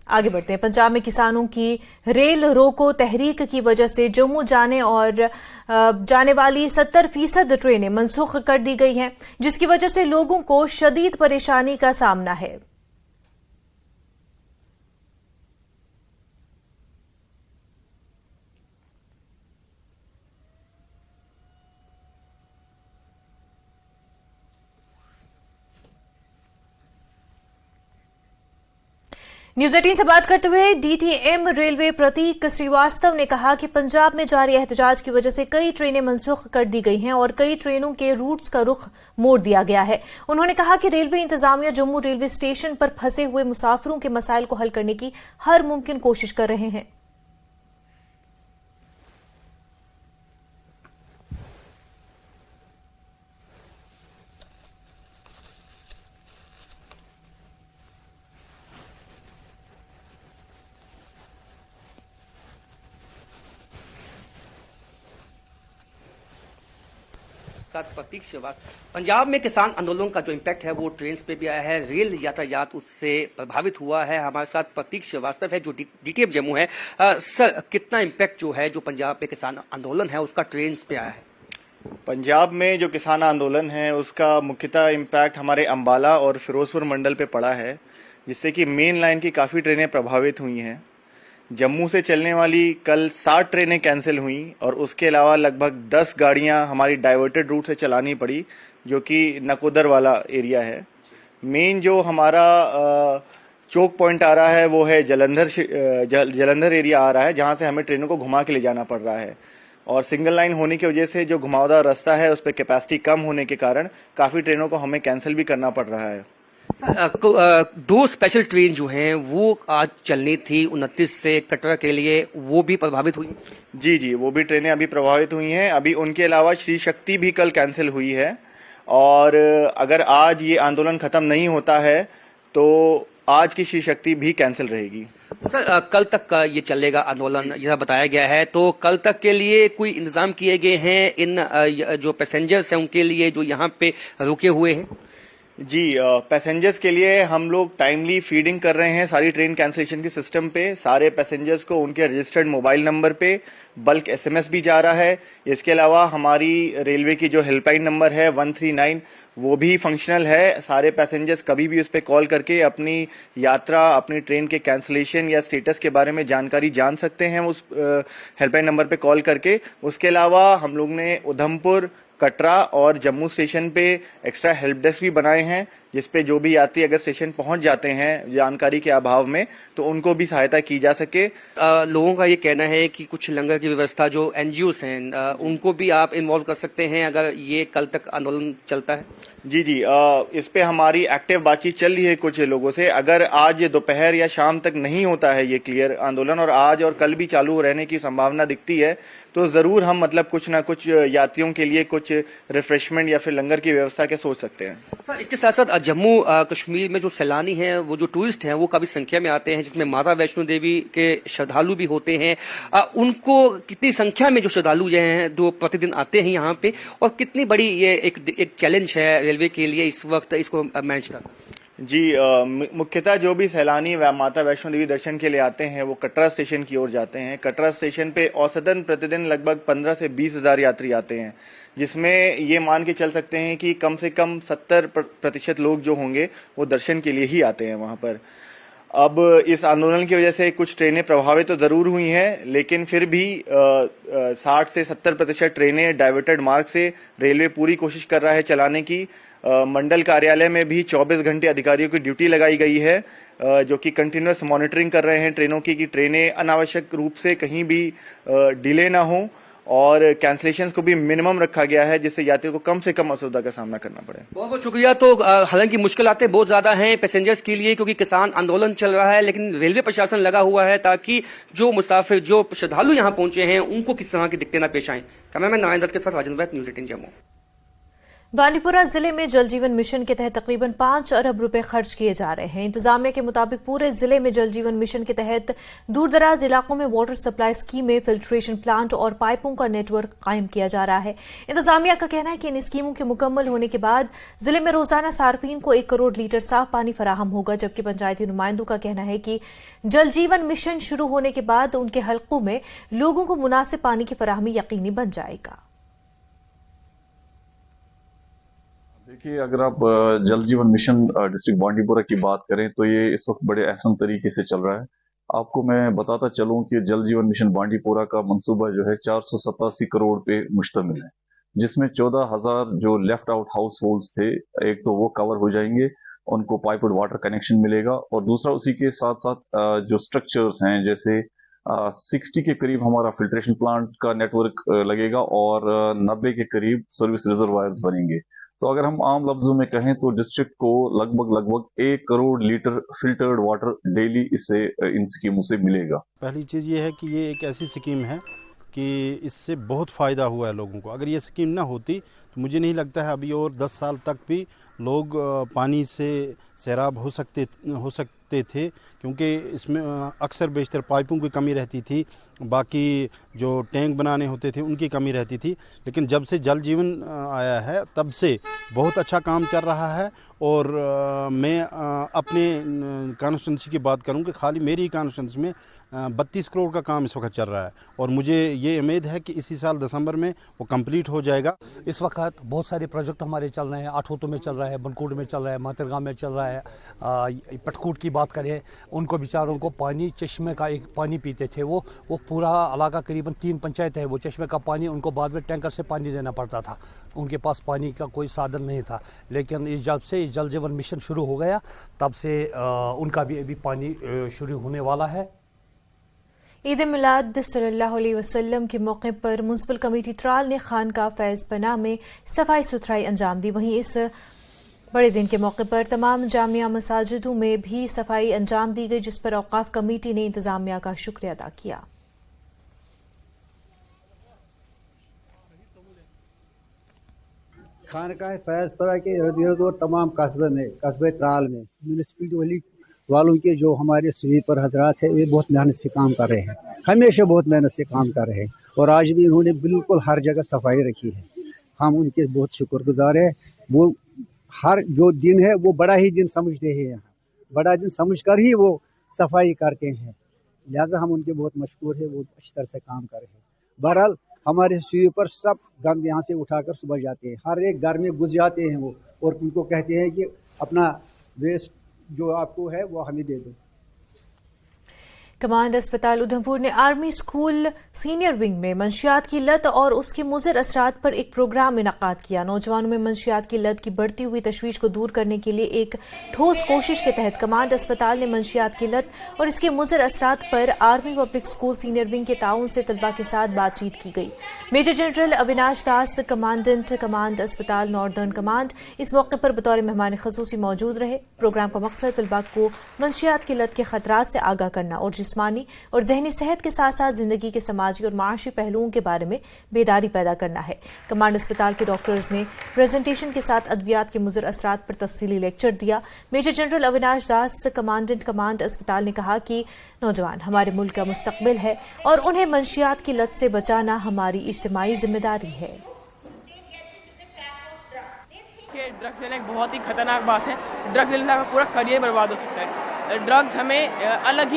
A: आगे बढ़ते हैं। पंजाब में किसानों की रेल रोको तहरीक की वजह से जम्मू जाने वाली 70% ट्रेनें मनसूख कर दी गई हैं, जिसकी वजह से लोगों को शदीद परेशानी का सामना है। न्यूज 18 से बात करते हुए डीटीएम रेलवे प्रतीक श्रीवास्तव ने कहा कि पंजाब में जारी एहतजाज की वजह से कई ट्रेनें मनसूख कर दी गई हैं और कई ट्रेनों के रूट्स का रुख मोड़ दिया गया है। उन्होंने कहा कि रेलवे इंतजामिया जम्मू रेलवे स्टेशन पर फंसे हुए मुसाफिरों के मसाइल को हल करने की हर मुमकिन कोशिश कर रहे हैं।
U: प्रतीक श्रीवास्तव, पंजाब में किसान आंदोलन का जो इम्पैक्ट है वो ट्रेन पे भी आया है, रेल यातायात उससे प्रभावित हुआ है। हमारे साथ प्रतीक श्रीवास्तव है जो डीटीएम जम्मू है। सर, कितना इम्पैक्ट जो है जो पंजाब में किसान आंदोलन है उसका ट्रेन पे आया है?
V: पंजाब में जो किसान आंदोलन है उसका मुख्यतः इम्पैक्ट हमारे अंबाला और फिरोजपुर मंडल पे पड़ा है, जिससे कि मेन लाइन की काफ़ी ट्रेनें प्रभावित हुई हैं। जम्मू से चलने वाली कल 60 ट्रेनें कैंसिल हुई और उसके अलावा लगभग 10 गाड़ियां हमारी डाइवर्टेड रूट से चलानी पड़ी, जो कि नकोदर वाला एरिया है। मेन जो हमारा चौक पॉइंट आ रहा है वो है जलंधर एरिया आ रहा है, जहां से हमें ट्रेनों को घुमा के ले जाना पड़ रहा है। और सिंगल लाइन होने की वजह से जो घुमावदार रास्ता है उस पर कैपेसिटी कम होने के कारण काफ़ी ट्रेनों को हमें कैंसिल भी करना पड़ रहा है।
U: दो स्पेशल ट्रेन जो हैं वो आज चलनी थी 29 से कटरा के लिए, वो भी प्रभावित हुई?
V: जी, वो भी ट्रेनें अभी प्रभावित हुई हैं। अभी उनके अलावा श्री शक्ति भी कल कैंसिल हुई है और अगर आज ये आंदोलन खत्म नहीं होता है तो आज की श्री शक्ति भी कैंसिल रहेगी।
U: सर, कल तक का ये चलेगा आंदोलन जैसा बताया गया है, तो कल तक के लिए कोई इंतजाम किए गए हैं इन जो पैसेंजर्स हैं उनके लिए जो यहाँ पे रुके हुए हैं?
V: जी, पैसेंजर्स के लिए हम लोग टाइमली फीडिंग कर रहे हैं सारी ट्रेन कैंसिलेशन के सिस्टम पे। सारे पैसेंजर्स को उनके रजिस्टर्ड मोबाइल नंबर पे बल्क एसएमएस भी जा रहा है। इसके अलावा हमारी रेलवे की जो हेल्पलाइन नंबर है 139 वो भी फंक्शनल है। सारे पैसेंजर्स कभी भी उस पर कॉल करके अपनी यात्रा, अपनी ट्रेन के कैंसिलेशन या स्टेटस के बारे में जानकारी जान सकते हैं उस हेल्पलाइन नंबर पे कॉल करके। उसके अलावा हम लोग ने उधमपुर, कटरा और जम्मू स्टेशन पे एक्स्ट्रा हेल्प डेस्क भी बनाए हैं, जिसपे जो भी यात्री अगर स्टेशन पहुंच जाते हैं जानकारी के अभाव में तो उनको भी सहायता की जा सके।
U: लोगों का ये कहना है कि कुछ लंगर की व्यवस्था जो एनजीओस हैं उनको भी आप इन्वॉल्व कर सकते हैं अगर ये कल तक आंदोलन चलता है?
V: जी, इस पे हमारी एक्टिव बातचीत चल रही है कुछ लोगों से। अगर आज दोपहर या शाम तक नहीं होता है ये क्लियर आंदोलन और आज और कल भी चालू रहने की संभावना दिखती है तो जरूर हम मतलब कुछ ना कुछ यात्रियों के लिए कुछ रिफ्रेशमेंट या फिर लंगर की व्यवस्था के सोच सकते हैं।
U: सर, इसके साथ साथ जम्मू कश्मीर में जो सैलानी हैं, वो जो टूरिस्ट हैं वो काफी संख्या में आते हैं, जिसमें माता वैष्णो देवी के श्रद्धालु भी होते हैं। उनको कितनी संख्या में जो श्रद्धालु हैं जो प्रतिदिन आते हैं यहाँ पे, और कितनी बड़ी ये एक चैलेंज है रेलवे के लिए इस वक्त इसको मैनेज करना?
V: जी, मुख्यतः जो भी सैलानी माता वैष्णो देवी दर्शन के लिए आते हैं वो कटरा स्टेशन की ओर जाते हैं। कटरा स्टेशन पे औसतन प्रतिदिन लगभग 15 से 20 हजार यात्री आते हैं, जिसमें ये मान के चल सकते हैं कि कम से कम 70% लोग जो होंगे वो दर्शन के लिए ही आते हैं वहां पर। अब इस आंदोलन की वजह से कुछ ट्रेनें प्रभावित तो जरूर हुई हैं, लेकिन फिर भी 60 से 70% ट्रेनें डाइवर्टेड मार्ग से रेलवे पूरी कोशिश कर रहा है चलाने की। मंडल कार्यालय में भी 24 घंटे अधिकारियों की ड्यूटी लगाई गई है, जो कि कंटिन्यूअस मॉनिटरिंग कर रहे हैं ट्रेनों की, कि ट्रेनें अनावश्यक रूप से कहीं भी डिले ना हो, और कैंसलेशंस को भी मिनिमम रखा गया है, जिससे यात्रियों को कम से कम असुविधा का सामना करना पड़े।
U: बहुत बहुत शुक्रिया। तो हालांकि मुश्किलातें बहुत ज्यादा हैं पैसेंजर्स के लिए, क्योंकि किसान आंदोलन चल रहा है, लेकिन रेलवे प्रशासन लगा हुआ है ताकि जो मुसाफिर, जो श्रद्धालु यहाँ पहुंचे हैं, उनको किस तरह की दिक्कतें न पेश आएं। कैमरामैन नारायण दत्त के साथ राजेंद्र वैद, न्यूज़ 18 जम्मू।
A: बांदीपुरा जिले में जल जीवन मिशन के तहत तकरीबन 5 अरब रुपए खर्च किए जा रहे हैं। इंतजामिया के मुताबिक पूरे जिले में जल जीवन मिशन के तहत दूरदराज इलाकों में वाटर सप्लाई स्कीमें, फिल्ट्रेशन प्लांट और पाइपों का नेटवर्क कायम किया जा रहा है। इंतजामिया का कहना है कि इन स्कीमों के मुकम्मल होने के बाद जिले में रोजाना सार्फिन को 1 करोड़ लीटर साफ पानी फराहम होगा, जबकि पंचायती नुमाइंदों का कहना है कि जल जीवन मिशन शुरू होने के बाद उनके हलकों में लोगों को मुनासिब पानी की फराहमी यकीनी बन जाएगा।
B: देखिए, अगर आप जल जीवन मिशन डिस्ट्रिक्ट बांडीपुरा की बात करें तो ये इस वक्त बड़े अहसन तरीके से चल रहा है। आपको मैं बताता चलूं कि जल जीवन मिशन बांडीपुरा का मंसूबा जो है 487 करोड़ पे मुश्तमिल है, जिसमें 14,000 जो लेफ्ट आउट हाउस होल्ड्स थे, एक तो वो कवर हो जाएंगे, उनको पाइप्ड वाटर कनेक्शन मिलेगा, और दूसरा उसी के साथ साथ जो स्ट्रक्चर्स हैं, जैसे 60 के करीब हमारा फिल्ट्रेशन प्लांट का नेटवर्क लगेगा और 90 के करीब सर्विस रिजर्वायर्स बनेंगे। तो अगर हम आम लफ्जों में कहें तो डिस्ट्रिक्ट को लगभग 1 crore litre filtered water daily इससे इन स्कीमों से मिलेगा।
C: पहली चीज़ ये है कि ये एक ऐसी स्कीम है कि इससे बहुत फ़ायदा हुआ है लोगों को। अगर ये स्कीम ना होती तो मुझे नहीं लगता है अभी और 10 साल तक भी लोग पानी से सैराब हो सकते थे, क्योंकि इसमें अक्सर बेशतर पाइपों की कमी रहती थी, बाकी जो टैंक बनाने होते थे उनकी कमी रहती थी। लेकिन जब से जल जीवन आया है तब से बहुत अच्छा काम चल रहा है। और मैं अपने कॉन्स्टिट्यूंसी की बात करूं कि खाली मेरी कॉन्स्टिट्यूंसी में 32 करोड़ का काम इस वक्त चल रहा है, और मुझे ये उम्मीद है कि इसी साल दिसंबर में वो कंप्लीट हो जाएगा।
W: इस वक्त बहुत सारे प्रोजेक्ट हमारे चल रहे हैं, आठोतो में चल रहा है, बनकोट में चल रहा है, मातरगांव में चल रहा है। पटकूट की बात करें, उनको बेचारों को पानी चश्मे का एक पानी पीते थे, वो पूरा इलाका करीबन 3 पंचायत है, वो चश्मे का पानी उनको बाद में टैंकर से पानी देना पड़ता था, उनके पास पानी का कोई साधन नहीं था। लेकिन जब से जल जीवन मिशन शुरू हो गया तब से उनका भी अभी पानी शुरू होने वाला है।
A: ईद मिलाद सल्लल्लाहु अलैहि वसल्लम के मौके पर म्युनिसिपल कमेटी त्राल ने खानका फैज़ पनाह में सफाई सुथराई अंजाम दी। वहीं इस बड़े दिन के मौके पर तमाम जामिया मसाजिदों में भी सफाई अंजाम दी गई, जिस पर औकाफ कमेटी ने इंतजामिया का शुक्रिया अदा किया।
X: खानका फैज़ पनाह के इर्द गिर्द और तमाम कस्बे त्राल में म्यूनिसिपलिटी वालों के जो हमारे स्वीपर हजरात हैं, वे बहुत मेहनत से काम कर रहे हैं, हमेशा बहुत मेहनत से काम कर रहे हैं, और आज भी इन्होंने बिल्कुल हर जगह सफाई रखी है। हम उनके बहुत शुक्रगुजार हैं। वो हर जो दिन है वो बड़ा ही दिन समझते हैं, यहाँ बड़ा दिन समझकर ही वो सफाई करते हैं, लिहाजा हम उनके बहुत मशहूर है, वो अच्छी तरह से काम कर रहे हैं। बहरहाल हमारे स्वीपर सब गंद यहाँ से उठाकर सुबह जाते हैं, हर एक घर में घुस जाते हैं वो, और उनको कहते हैं कि अपना वेस्ट जो आपको है वो हमें दे दो।
A: कमांड अस्पताल उधमपुर ने आर्मी स्कूल सीनियर विंग में मंशियात की लत और उसके मुज़र असरात पर एक प्रोग्राम इनकाद किया। नौजवानों में मंशियात की लत की बढ़ती हुई तशवीश को दूर करने के लिए एक ठोस कोशिश के तहत कमांड अस्पताल ने मंशियात की लत और इसके मुज़र असरात पर army public school senior wing के ताउन से तलबा के साथ बातचीत की गई। मेजर जनरल अविनाश दास, कमांडेंट कमांड अस्पताल नॉर्दर्न कमांड, इस मौके पर बतौर मेहमान ख़ुसूसी मौजूद रहे। प्रोग्राम का मकसद तलबा को मंशियात की लत के खतरात से आगाह करना और जिस्मानी और जहनी सेहत के साथ साथ जिंदगी के समाजी और माशी पहलुओं के बारे में बेदारी पैदा करना है। कमांड अस्पताल के डॉक्टर्स ने प्रेजेंटेशन के साथ अद्वियात के मुज़र असरात पर तफसीली लेक्चर दिया। मेजर जनरल अविनाश दास, कमांडेंट कमांड अस्पताल, ने कहा कि नौजवान हमारे मुल्क का मुस्तकबिल है और उन्हें मंशियात की लत से बचाना हमारी इज्तिमाई जिम्मेदारी है।
Y: ड्रग्स लेना एक बहुत ही खतरनाक बात है। ड्रग्स लेने से आपका पूरा करियर बर्बाद हो सकता है। ड्रग्स हमें अलग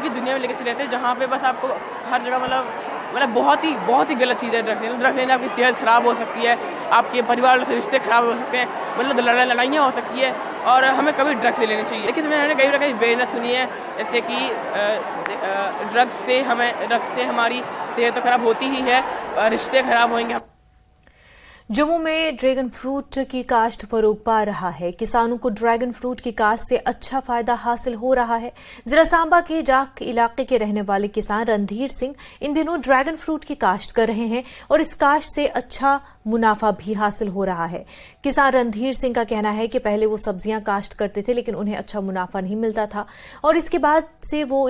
Y: ही दुनिया में लेकर चले जाते हैं, जहाँ पे बस आपको हर जगह मतलब बहुत ही गलत चीज़ है ड्रग्स लेना। ड्रग्स लेने आपकी सेहत खराब हो सकती है, आपके परिवार से रिश्ते खराब हो सकते हैं, मतलब लड़ाइयाँ हो सकती है, और हमें कभी ड्रग्स नहीं लेनी चाहिए। लेकिन मैंने कई कहीं बेना सुनी है, जैसे कि ड्रग्स से हमारी सेहत तो खराब होती ही है, रिश्ते खराब होंगे।
A: जम्मू में ड्रैगन फ्रूट की काश्त फरोग पा रहा है। किसानों को ड्रैगन फ्रूट की काश्त से अच्छा फायदा हासिल हो रहा है। जिला सांबा के जाख इलाके के रहने वाले किसान रणधीर सिंह इन दिनों ड्रैगन फ्रूट की काश्त कर रहे हैं और इस काश्त से अच्छा मुनाफा भी हासिल हो रहा है। किसान रणधीर सिंह का कहना है कि पहले वो सब्जियां काश्त करते थे लेकिन उन्हें अच्छा मुनाफा नहीं मिलता था और इसके बाद से वो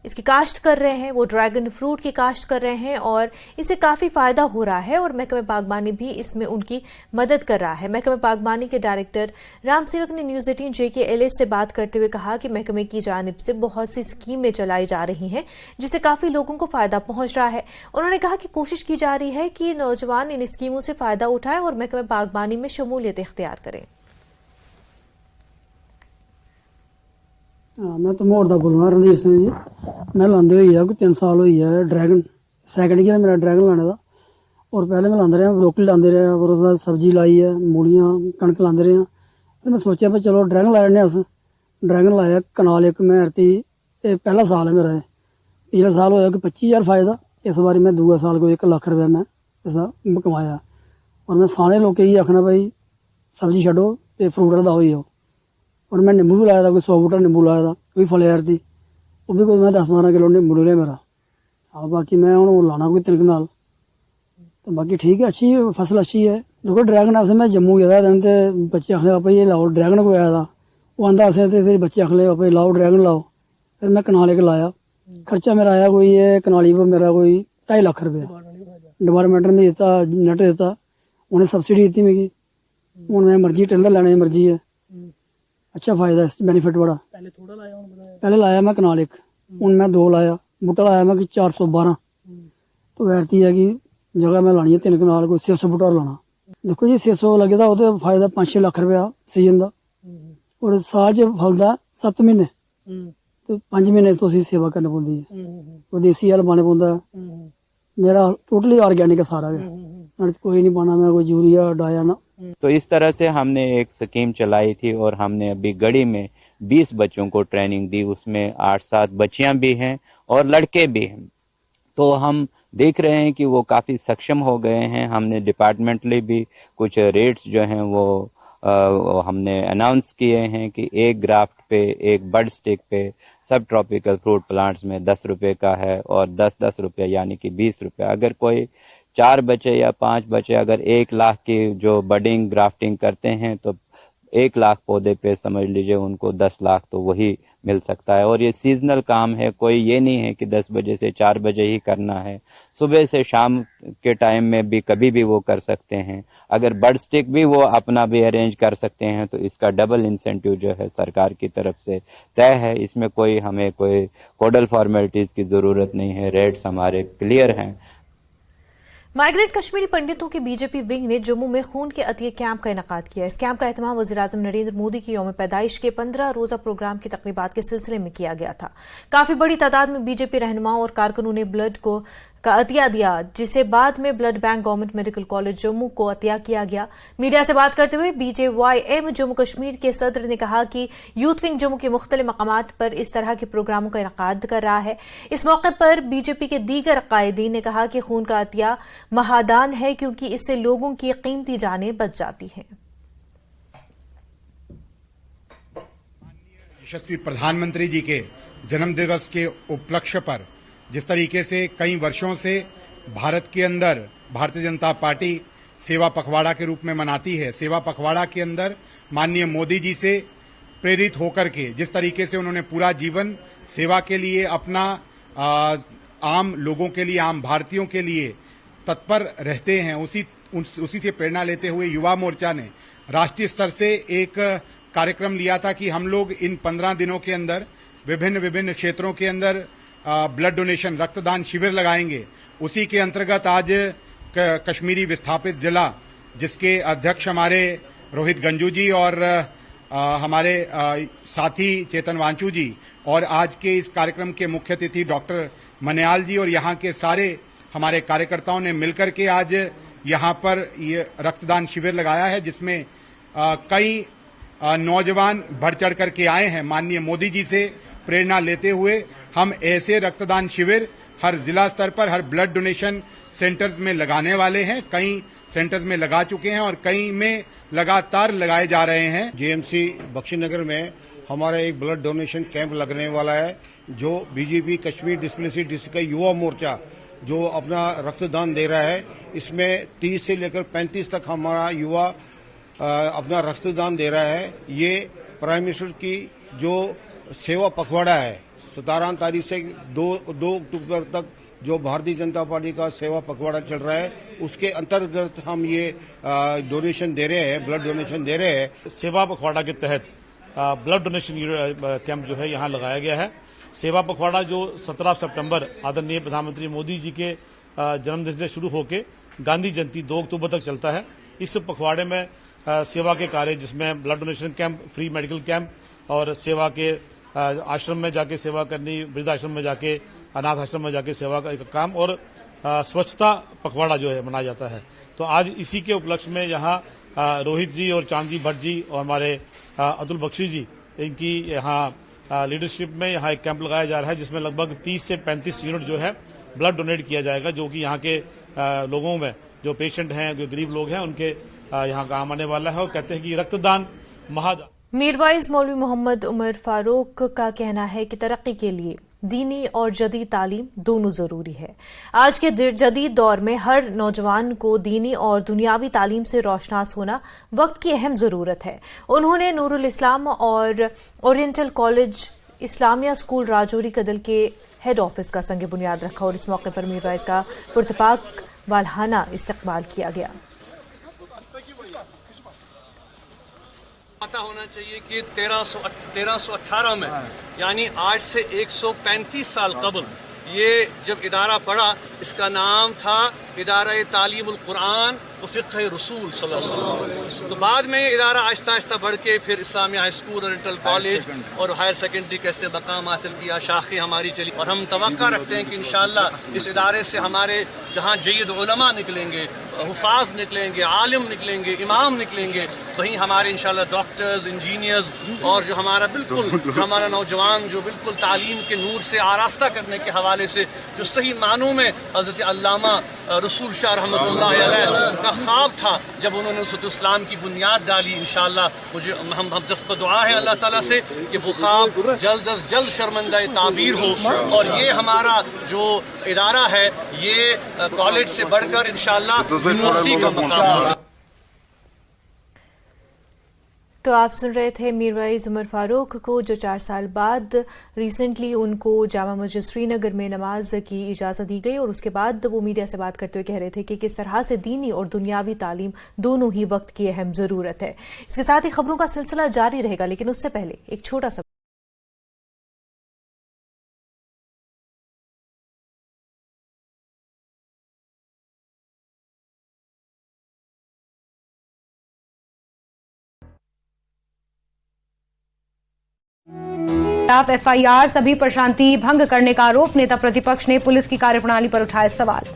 A: इसकी काश्त कर रहे हैं, वो ड्रैगन फ्रूट की काश्त कर रहे हैं और इससे काफी फायदा हो रहा है और महकमे बागबानी भी इसमें उनकी मदद कर रहा है। महकमे बागबानी के डायरेक्टर राम सेवक ने न्यूज 18 JKLA से बात करते हुए कहा कि महकमे की जानिब से बहुत सी स्कीमें चलाई जा रही हैं जिससे काफी लोगों को फायदा पहुंच रहा है। उन्होंने कहा कि कोशिश की जा रही है कि नौजवान इन स्कीमों से फायदा उठाएं और महकमे बागबानी में शमूलियत इख्तियार करें।
D: मैं तो मोड़ दा बोलना रणधीर सिंह जी। मैं लांदे हुई है कोई 3 साल हुई है ड्रैगन, सैकंड ईयर मेरा ड्रैगन लाने का। और पहले मैं लांदे रहा, ब्रोकली लांदे रहा और उसके बाद सब्जी लाई है, मूलियां कणक लांदे रहा। फिर मैं सोचा भाई चलो ड्रैगन ला लैने अस। ड्रैगन लाया कनाल एक मैं हरती, पहला साल है मेरा। पिछले साल होया कि 25,000 फायदा, इस बारी मैं दूसरे साल को 1 लाख रुपया मैं ऐसा कमाया। और मैं सारे लोग यही आखना भाई सब्जी छड्डो ते फ्रूट दा होई जाओ। और मैं नींबू भी लाया था, कोई 100 बूटा नींबू लाया था, कोई फल यार थी वो भी कोई मैं 10-12 किलो नींबू ले मेरा। हाँ बाकी मैं हूँ लाना कोई 3 कनाल तो बाकी ठीक है, अच्छी फसल अच्छी है। देखो ड्रैगन अस मैं जम्मू गया था तो बच्चे आखने पापा ये लाओ ड्रैगन को आया था, वो आंदा असें तो फिर बच्चे आखने पापा लाओ ड्रैगन लाओ। फिर मैं कनाल एक लाया, खर्चा मेरा आया कोई ये कनाली पर मेरा कोई 2.5 लाख रुपया डिपार्टमेंट ने दिता, नेट दिता, उन्हें सब्सिडी दी मिगी। हूँ मैं मर्जी टेलर लैने मर्जी है, अच्छा फायदा इस बेनीफिट बड़ा। पहले लाया मैं कनाल एक, हूँ मैं 2 लाया, बूटा लाया मैं कि 412। तो वैरती है कि जगह मैं लानी है 3 कनाल, कोई 600 बूटा लाना। देखो जी 600 लगे तो वो फायदा 5-6 लाख रुपया सीजन का और साल च फलदा 7 महीने तो 5 महीने तो सेवा करनी पौंदी है। कोई देसी हैल पाने पौंदा। मेरा टोटली ऑर्गेनिक है सारा, कोई नहीं पाना मैं कोई यूरिया डाया ना।
E: तो इस तरह से हमने एक स्कीम चलाई थी और हमने अभी गढ़ी में 20 बच्चों को ट्रेनिंग दी, उसमें 8-7 बच्चियां भी हैं और लड़के भी हैं। तो हम देख रहे हैं कि वो काफ़ी सक्षम हो गए हैं। हमने डिपार्टमेंटली भी कुछ रेट्स जो हैं वो हमने अनाउंस किए हैं कि एक ग्राफ्ट पे, एक बड स्टिक पे सब ट्रॉपिकल फ्रूट प्लांट्स में 10 रुपये का है और 10-10 रुपये यानी कि 20 रुपये। अगर कोई 4 बच्चे या 5 बच्चे अगर 1 लाख की जो बडिंग ग्राफ्टिंग करते हैं तो 1 लाख पौधे पे समझ लीजिए उनको 10 लाख तो वही मिल सकता है। और ये सीजनल काम है, कोई ये नहीं है कि 10 बजे से 4 बजे ही करना है, सुबह से शाम के टाइम में भी कभी भी वो कर सकते हैं। अगर बड स्टिक भी वो अपना भी अरेंज कर सकते हैं तो इसका डबल इंसेंटिव जो है सरकार की तरफ से तय है। इसमें कोई हमें कोई कोडल फॉर्मेलिटीज़ की ज़रूरत नहीं है, रेट्स हमारे क्लियर हैं।
A: माइग्रेंट कश्मीरी पंडितों के बीजेपी विंग ने जम्मू में खून के अतिये कैंप का इनेकाद किया। इस कैंप का एहतमाम वज़ीर-ए-आज़म नरेंद्र मोदी की यौम पैदाइश के 15 रोजा प्रोग्राम की तकरीबात के सिलसिले में किया गया था। काफी बड़ी तादाद में बीजेपी रहनुमाओं और कारकुनों ने ब्लड का अतिया दिया, जिसे बाद में blood bank government medical college Jammu को अतिया किया गया। मीडिया से बात करते हुए BJYM जम्मू कश्मीर के सदर ने कहा कि यूथ विंग जम्मू के मुख्तलिफ मकामात पर इस तरह के प्रोग्रामों का इनेकाद कर रहा है। इस मौके पर बीजेपी के दीगर कायदीन ने कहा कि खून का अतिया महादान है क्योंकि इससे लोगों की कीमती जानें बच जाती हैं।
F: यशस्वी प्रधानमंत्री जी के जन्म दिवस के उपलक्ष्य पर जिस तरीके से कई वर्षों से भारत के अंदर भारतीय जनता पार्टी सेवा पखवाड़ा के रूप में मनाती है, सेवा पखवाड़ा के अंदर माननीय मोदी जी से प्रेरित होकर के जिस तरीके से उन्होंने पूरा जीवन सेवा के लिए अपना आम लोगों के लिए, आम भारतीयों के लिए तत्पर रहते हैं, उसी से प्रेरणा लेते हुए युवा मोर्चा ने राष्ट्रीय स्तर से एक कार्यक्रम लिया था कि हम लोग इन 15 दिनों के अंदर विभिन्न क्षेत्रों के अंदर ब्लड डोनेशन रक्तदान शिविर लगाएंगे। उसी के अंतर्गत आज कश्मीरी विस्थापित जिला जिसके अध्यक्ष हमारे रोहित गंजू जी और हमारे साथी चेतन वांचू जी और आज के इस कार्यक्रम के मुख्य अतिथि डॉक्टर मन्याल जी और यहाँ के सारे हमारे कार्यकर्ताओं ने मिलकर के आज यहाँ पर ये रक्तदान शिविर लगाया है, जिसमें कई नौजवान बढ़ चढ़ करके आए हैं। माननीय मोदी जी से प्रेरणा लेते हुए हम ऐसे रक्तदान शिविर हर जिला स्तर पर, हर ब्लड डोनेशन सेंटर्स में लगाने वाले हैं, कई सेंटर्स में लगा चुके हैं और कई में लगातार लगाए जा रहे हैं।
I: जेएमसी बख्शीनगर में हमारा एक ब्लड डोनेशन कैंप लगने वाला है, जो बीजेपी कश्मीर डिस्प्लेसिड डिस्ट्रिक्ट का युवा मोर्चा जो अपना रक्तदान दे रहा है। इसमें 30 से लेकर 35 तक हमारा युवा अपना रक्तदान दे रहा है। ये प्राइम मिनिस्टर की जो सेवा पखवाड़ा है, 17 तारीख से 2 अक्टूबर तक जो भारतीय जनता पार्टी का सेवा पखवाड़ा चल रहा है, उसके अंतर्गत हम ये डोनेशन दे रहे हैं, ब्लड डोनेशन दे रहे हैं।
J: सेवा पखवाड़ा के तहत ब्लड डोनेशन कैंप जो है यहाँ लगाया गया है। सेवा पखवाड़ा जो 17 सितंबर आदरणीय प्रधानमंत्री मोदी जी के जन्मदिन से शुरू होकर गांधी जयंती 2 अक्टूबर तक चलता है। इस पखवाड़े में सेवा के कार्य, जिसमें blood donation camp, free medical camp और सेवा के आश्रम में जाके सेवा करनी, वृद्ध आश्रम में जाके, अनाथ आश्रम में जाके सेवा का काम और स्वच्छता पखवाड़ा जो है मनाया जाता है। तो आज इसी के उपलक्ष्य में यहाँ रोहित जी और चांद जी भट्ट जी और हमारे अतुल बख्शी जी, इनकी यहाँ लीडरशिप में यहाँ एक कैंप लगाया जा रहा है, जिसमें लगभग 30 से 35 यूनिट जो है ब्लड डोनेट किया जाएगा, जो कि यहाँ के लोगों में जो पेशेंट हैं, जो गरीब लोग हैं, उनके यहाँ काम आने वाला है। और कहते हैं कि रक्तदान महादान।
A: मीरवाइज मौलवी मोहम्मद उमर फारूक का कहना है कि तरक्की के लिए दीनी और जदीद तालीम दोनों जरूरी है। आज के जदीद दौर में हर नौजवान को दीनी और दुनियावी तालीम से रोशनास होना वक्त की अहम जरूरत है। उन्होंने नूरुल इस्लाम और Oriental College Islamia School Rajouri Kadal के हेड ऑफिस का संग बुनियाद रखा और इस मौके पर मीरवाइज का पुरतपाक वालहाना इस्तकबाल किया गया।
K: पता होना चाहिए कि 1318 में, यानी आज से 135 साल कबल ये जब इदारा पड़ा, इसका नाम था इदारा तालीमुल कुरान व फ़िक़्ह रसूल सल्लल्लाहु अलैहि वसल्लम। तो बाद में इदारा आहिस्ता आहिस्ता बढ़ के फिर इस्लामिया हाई स्कूल और इंटर कॉलेज और हायर सेकेंडरी कैसे मकाम हासिल किया, शाखें हमारी चली। और हम तवक्का रखते हैं कि इंशाअल्लाह इस इदारे से हमारे जहाँ जय्यद उलमा निकलेंगे, हुफ़ाज़ निकलेंगे, आलिम निकलेंगे, इमाम निकलेंगे, वहीं हमारे इंशाअल्लाह डॉक्टर्स, इंजीनियर्स और जो हमारा बिल्कुल हमारा नौजवान जो बिल्कुल तालीम के नूर से आरास्ता करने के हवाले से जो सही मानों में हज़रत अल्लामा रसूल शाह रहमतुल्लाह अलैह का ख्वाब था, जब उन्होंने उसूल इस्लाम की बुनियाद डाली, इंशाअल्लाह मुझे हम दस्त दुआ है अल्लाह ताला से कि वो ख्वाब जल्द अज जल्द शर्मंदा ताबीर हो और ये हमारा जो इदारा है ये कॉलेज से बढ़कर इंशाअल्लाह यूनिवर्सिटी का मकाम।
A: तो आप सुन रहे थे मीरवाइज उमर फारूक को, जो 4 साल बाद रिसेंटली उनको जामा मस्जिद श्रीनगर में नमाज की इजाज़त दी गई और उसके बाद वो मीडिया से बात करते हुए कह रहे थे कि किस तरह से दीनी और दुनियावी तालीम दोनों ही वक्त की अहम ज़रूरत है। इसके साथ ही खबरों का सिलसिला जारी रहेगा, लेकिन उससे पहले एक छोटा सा
T: एफआईआर सभी पर शांति भंग करने का आरोप, नेता प्रतिपक्ष ने पुलिस की कार्यप्रणाली पर उठाए सवाल।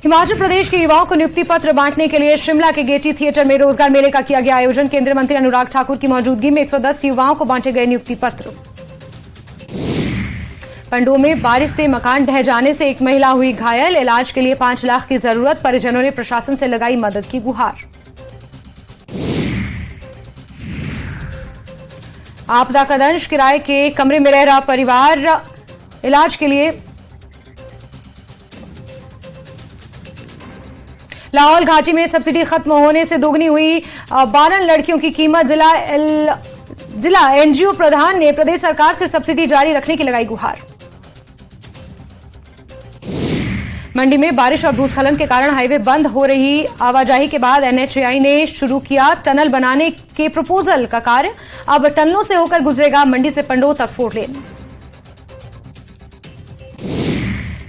T: हिमाचल प्रदेश के युवाओं को नियुक्ति पत्र बांटने के लिए शिमला के गेटी थिएटर में रोजगार मेले का किया गया आयोजन। केंद्रीय मंत्री अनुराग ठाकुर की मौजूदगी में 110 युवाओं को बांटे गए नियुक्ति पत्र। पंडोह में बारिश से मकान ढह जाने से एक महिला हुई घायल, इलाज के लिए 5 लाख की जरूरत, परिजनों ने प्रशासन से लगाई मदद की गुहार। आपदा का दंश, किराए के कमरे में रह रहा परिवार इलाज के लिए लाहौल घाटी में सब्सिडी खत्म होने से दोगुनी हुई 12 लड़कियों की कीमत। जिला एनजीओ प्रधान ने प्रदेश सरकार से सब्सिडी जारी रखने की लगाई गुहार। मंडी में बारिश और भूस्खलन के कारण हाईवे बंद हो रही आवाजाही के बाद एनएचएआई ने शुरू किया टनल बनाने के प्रपोजल का कार्य। अब टनलों से होकर गुजरेगा मंडी से पंडोह तक 4 लेन।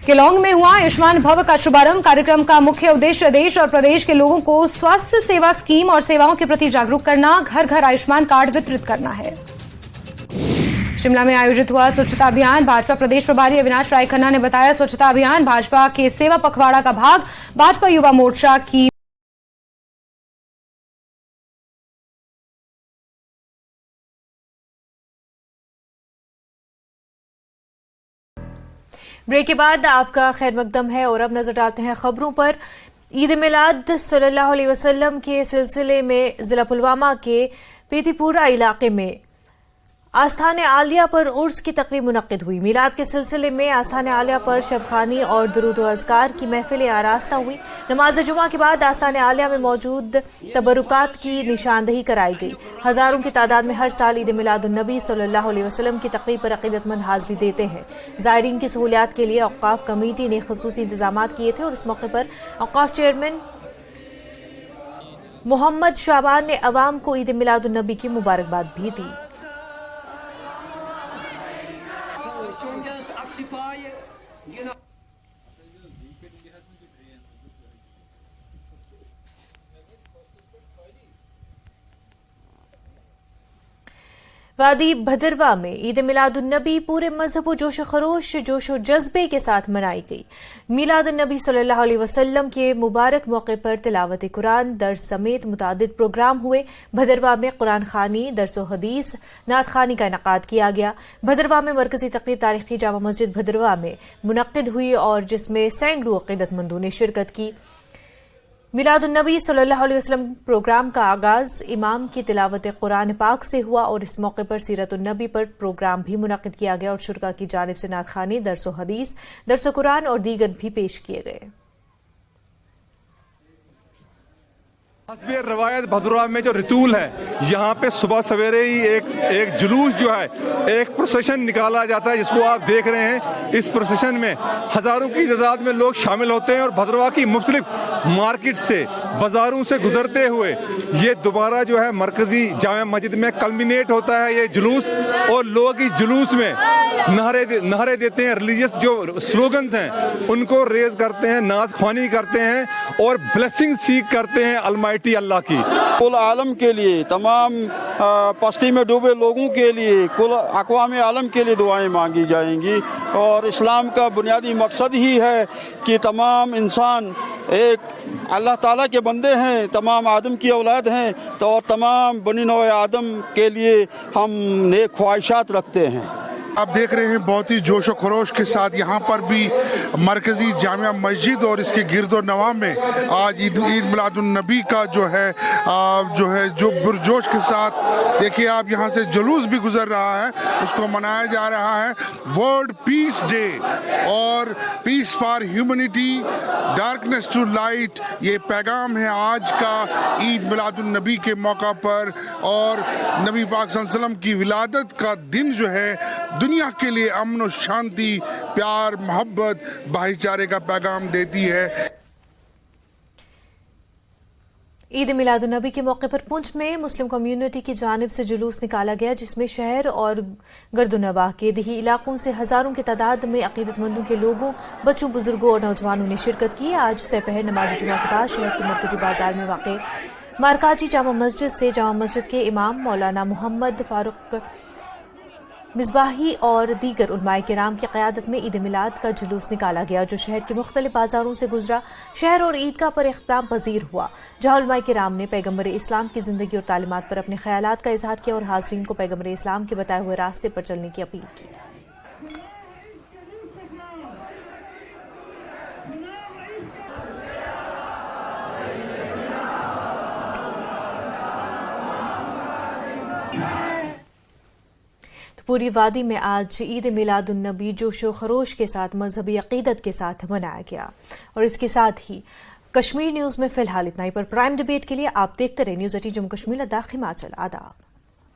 T: केलोंग में हुआ आयुष्मान भव का शुभारंभ। कार्यक्रम का मुख्य उद्देश्य देश और प्रदेश के लोगों को स्वास्थ्य सेवा स्कीम और सेवाओं के प्रति जागरूक करना, घर घर आयुष्मान कार्ड वितरित करना है। शिमला में आयोजित हुआ स्वच्छता अभियान। भाजपा प्रदेश प्रभारी अविनाश राय खन्ना ने बताया, स्वच्छता अभियान भाजपा के सेवा पखवाड़ा का भाग। भाजपा युवा मोर्चा की
A: ब्रेक के बाद आपका खैर मकदम है और अब नजर डालते हैं खबरों पर। ईद मिलाद सल्लल्लाहु अलैहि वसल्लम के सिलसिले में जिला पुलवामा के पीतीपुरा इलाके में आस्थान आलिया पर उर्स की तकरीब मुनक्किद हुई। मिलाद के सिलसिले में आस्थान आलिया पर शबखानी और दुरूद व अज़कार की महफिलें आरास्ता हुई। नमाज जुमा के बाद आस्थान आलिया में मौजूद तबरुकात की निशानदही कराई गई। हजारों की तादाद में हर साल ईद मिलादुन्नबी सल्लल्लाहु अलैहि वसल्लम की तकरीब पर अकीदतमंद हाजिरी देते हैं। ज़ायरीन की सहूलियात के लिए औक़ाफ़ कमेटी ने ख़ुसूसी इंतजाम किए थे और इस मौके पर औक़ाफ़ चेयरमैन मोहम्मद शाबान ने अवाम को ईद मिलादुन्नबी की मुबारकबाद भी दी। वादी भदरवा में ईद मिलादुन्नबी पूरे मजहब जोश खरोश जोश जज्बे के साथ मनाई गई। मिलादुन्नबी सल्लल्लाहु अलैहि वसल्लम के मुबारक मौके पर तिलावत कुरान दर्स समेत मुतादिद प्रोग्राम हुए। भदरवा में कुरान खानी दर्स हदीस नात खानी का इनकाद किया गया। भदरवा में मरकजी तकरीब तारीखी जामा मस्जिद भदरवा में मुनक्किद हुई और जिसमें सैकड़ों अकीदतमंदों ने शिरकत की। मिलादुन्नबी सल्लल्लाहु अलैहि वसल्लम प्रोग्राम का आगाज इमाम की तिलावत कुरान पाक से हुआ और इस मौके पर सीरतुन्नबी पर प्रोग्राम भी मुनक्किद किया गया और शुरका की जानिब से नात खानी दर्स हदीस दर्स कुरान और दीगर भी पेश किए गए।
G: हस्बे रवायत भदरवा में जो रितूल है, यहाँ पे सुबह सवेरे ही एक जुलूस जो है, एक प्रोसेशन निकाला जाता है जिसको आप देख रहे हैं। इस प्रोसेशन में हजारों की तादाद में लोग शामिल होते हैं और भदरवा की मुख्तलिफ मार्केट से बाजारों से गुजरते हुए ये दोबारा जो है मरकजी जामा मस्जिद में कल्मिनेट होता है ये जुलूस। और लोग इस जुलूस में नारे देते हैं, रिलीजियस जो स्लोगन्स हैं उनको रेज करते हैं, नात ख्वानी करते हैं और ब्लेसिंग सीख करते हैं अलमाइटी अल्लाह की।
L: कुल आलम के लिए, तमाम पस्ती में डूबे लोगों के लिए, कुल अक़वाम आलम के लिए दुआएं मांगी जाएंगी। और इस्लाम का बुनियादी मकसद ही है कि तमाम इंसान एक अल्लाह ताला के बंदे हैं, तमाम आदम की औलाद हैं, तो और तमाम बनी नौ आदम के लिए हम नेक ख्वाहिशात रखते हैं।
M: आप देख रहे हैं बहुत ही जोश व खरोश के साथ यहाँ पर भी मरकजी जामिया मस्जिद और इसके गिरदो नवा में आज ईद मिलादुन्नबी का जो है पुरजोश के साथ देखिए आप यहाँ से जुलूस भी गुजर रहा है, उसको मनाया जा रहा है वर्ल्ड पीस डे और peace for humanity darkness to light. ये पैगाम है आज का ईद मिलादुन्नबी के मौका पर। और नबी पाक सल्लल्लाहु अलैहि वसल्लम की विलादत का दिन जो है दुनिया के लिए अमन और शांति, प्यार, मोहब्बत, भाईचारे का पैगाम देती है।
A: ईद मिलादुन्नबी के मौके पर पुंछ में मुस्लिम कम्युनिटी की जानिब से जुलूस निकाला गया जिसमें शहर और गर्दनवाह के देही इलाकों से हजारों की तादाद में अकीदतमंदों के लोगों, बच्चों, बुजुर्गों और नौजवानों ने शिरकत की। आज दोपहर नमाज जुमा के बाद शहर के मरकजी बाजार में वाक़ मारकाजी जामा मस्जिद से जामा मस्जिद के इमाम मौलाना मोहम्मद फारूक मिसबाही और दीगर उलमाए किराम की क़यादत में ईद मिलाद का जुलूस निकाला गया जो शहर के मुख्तलिफ बाजारों से गुजरा। शहर और ईदगाह पर इख्तिताम पजीर हुआ जहाँ उलमाए किराम ने पैगम्बर इस्लाम की जिंदगी और तालीमात पर अपने ख्यालात का इजहार किया और हाज़रीन को पैगम्बर इस्लाम के बताए हुए रास्ते पर चलने की अपील की। पूरी वादी में आज ईद मिलादुन्नबी जोशो खरोश के साथ मजहबी अकीदत के साथ मनाया गया। और इसके साथ ही कश्मीर न्यूज में फिलहाल इतना ही। पर प्राइम डिबेट के लिए आप देखते रहे न्यूज 18 जम्मू कश्मीर लद्दाख हिमाचल। आदाब।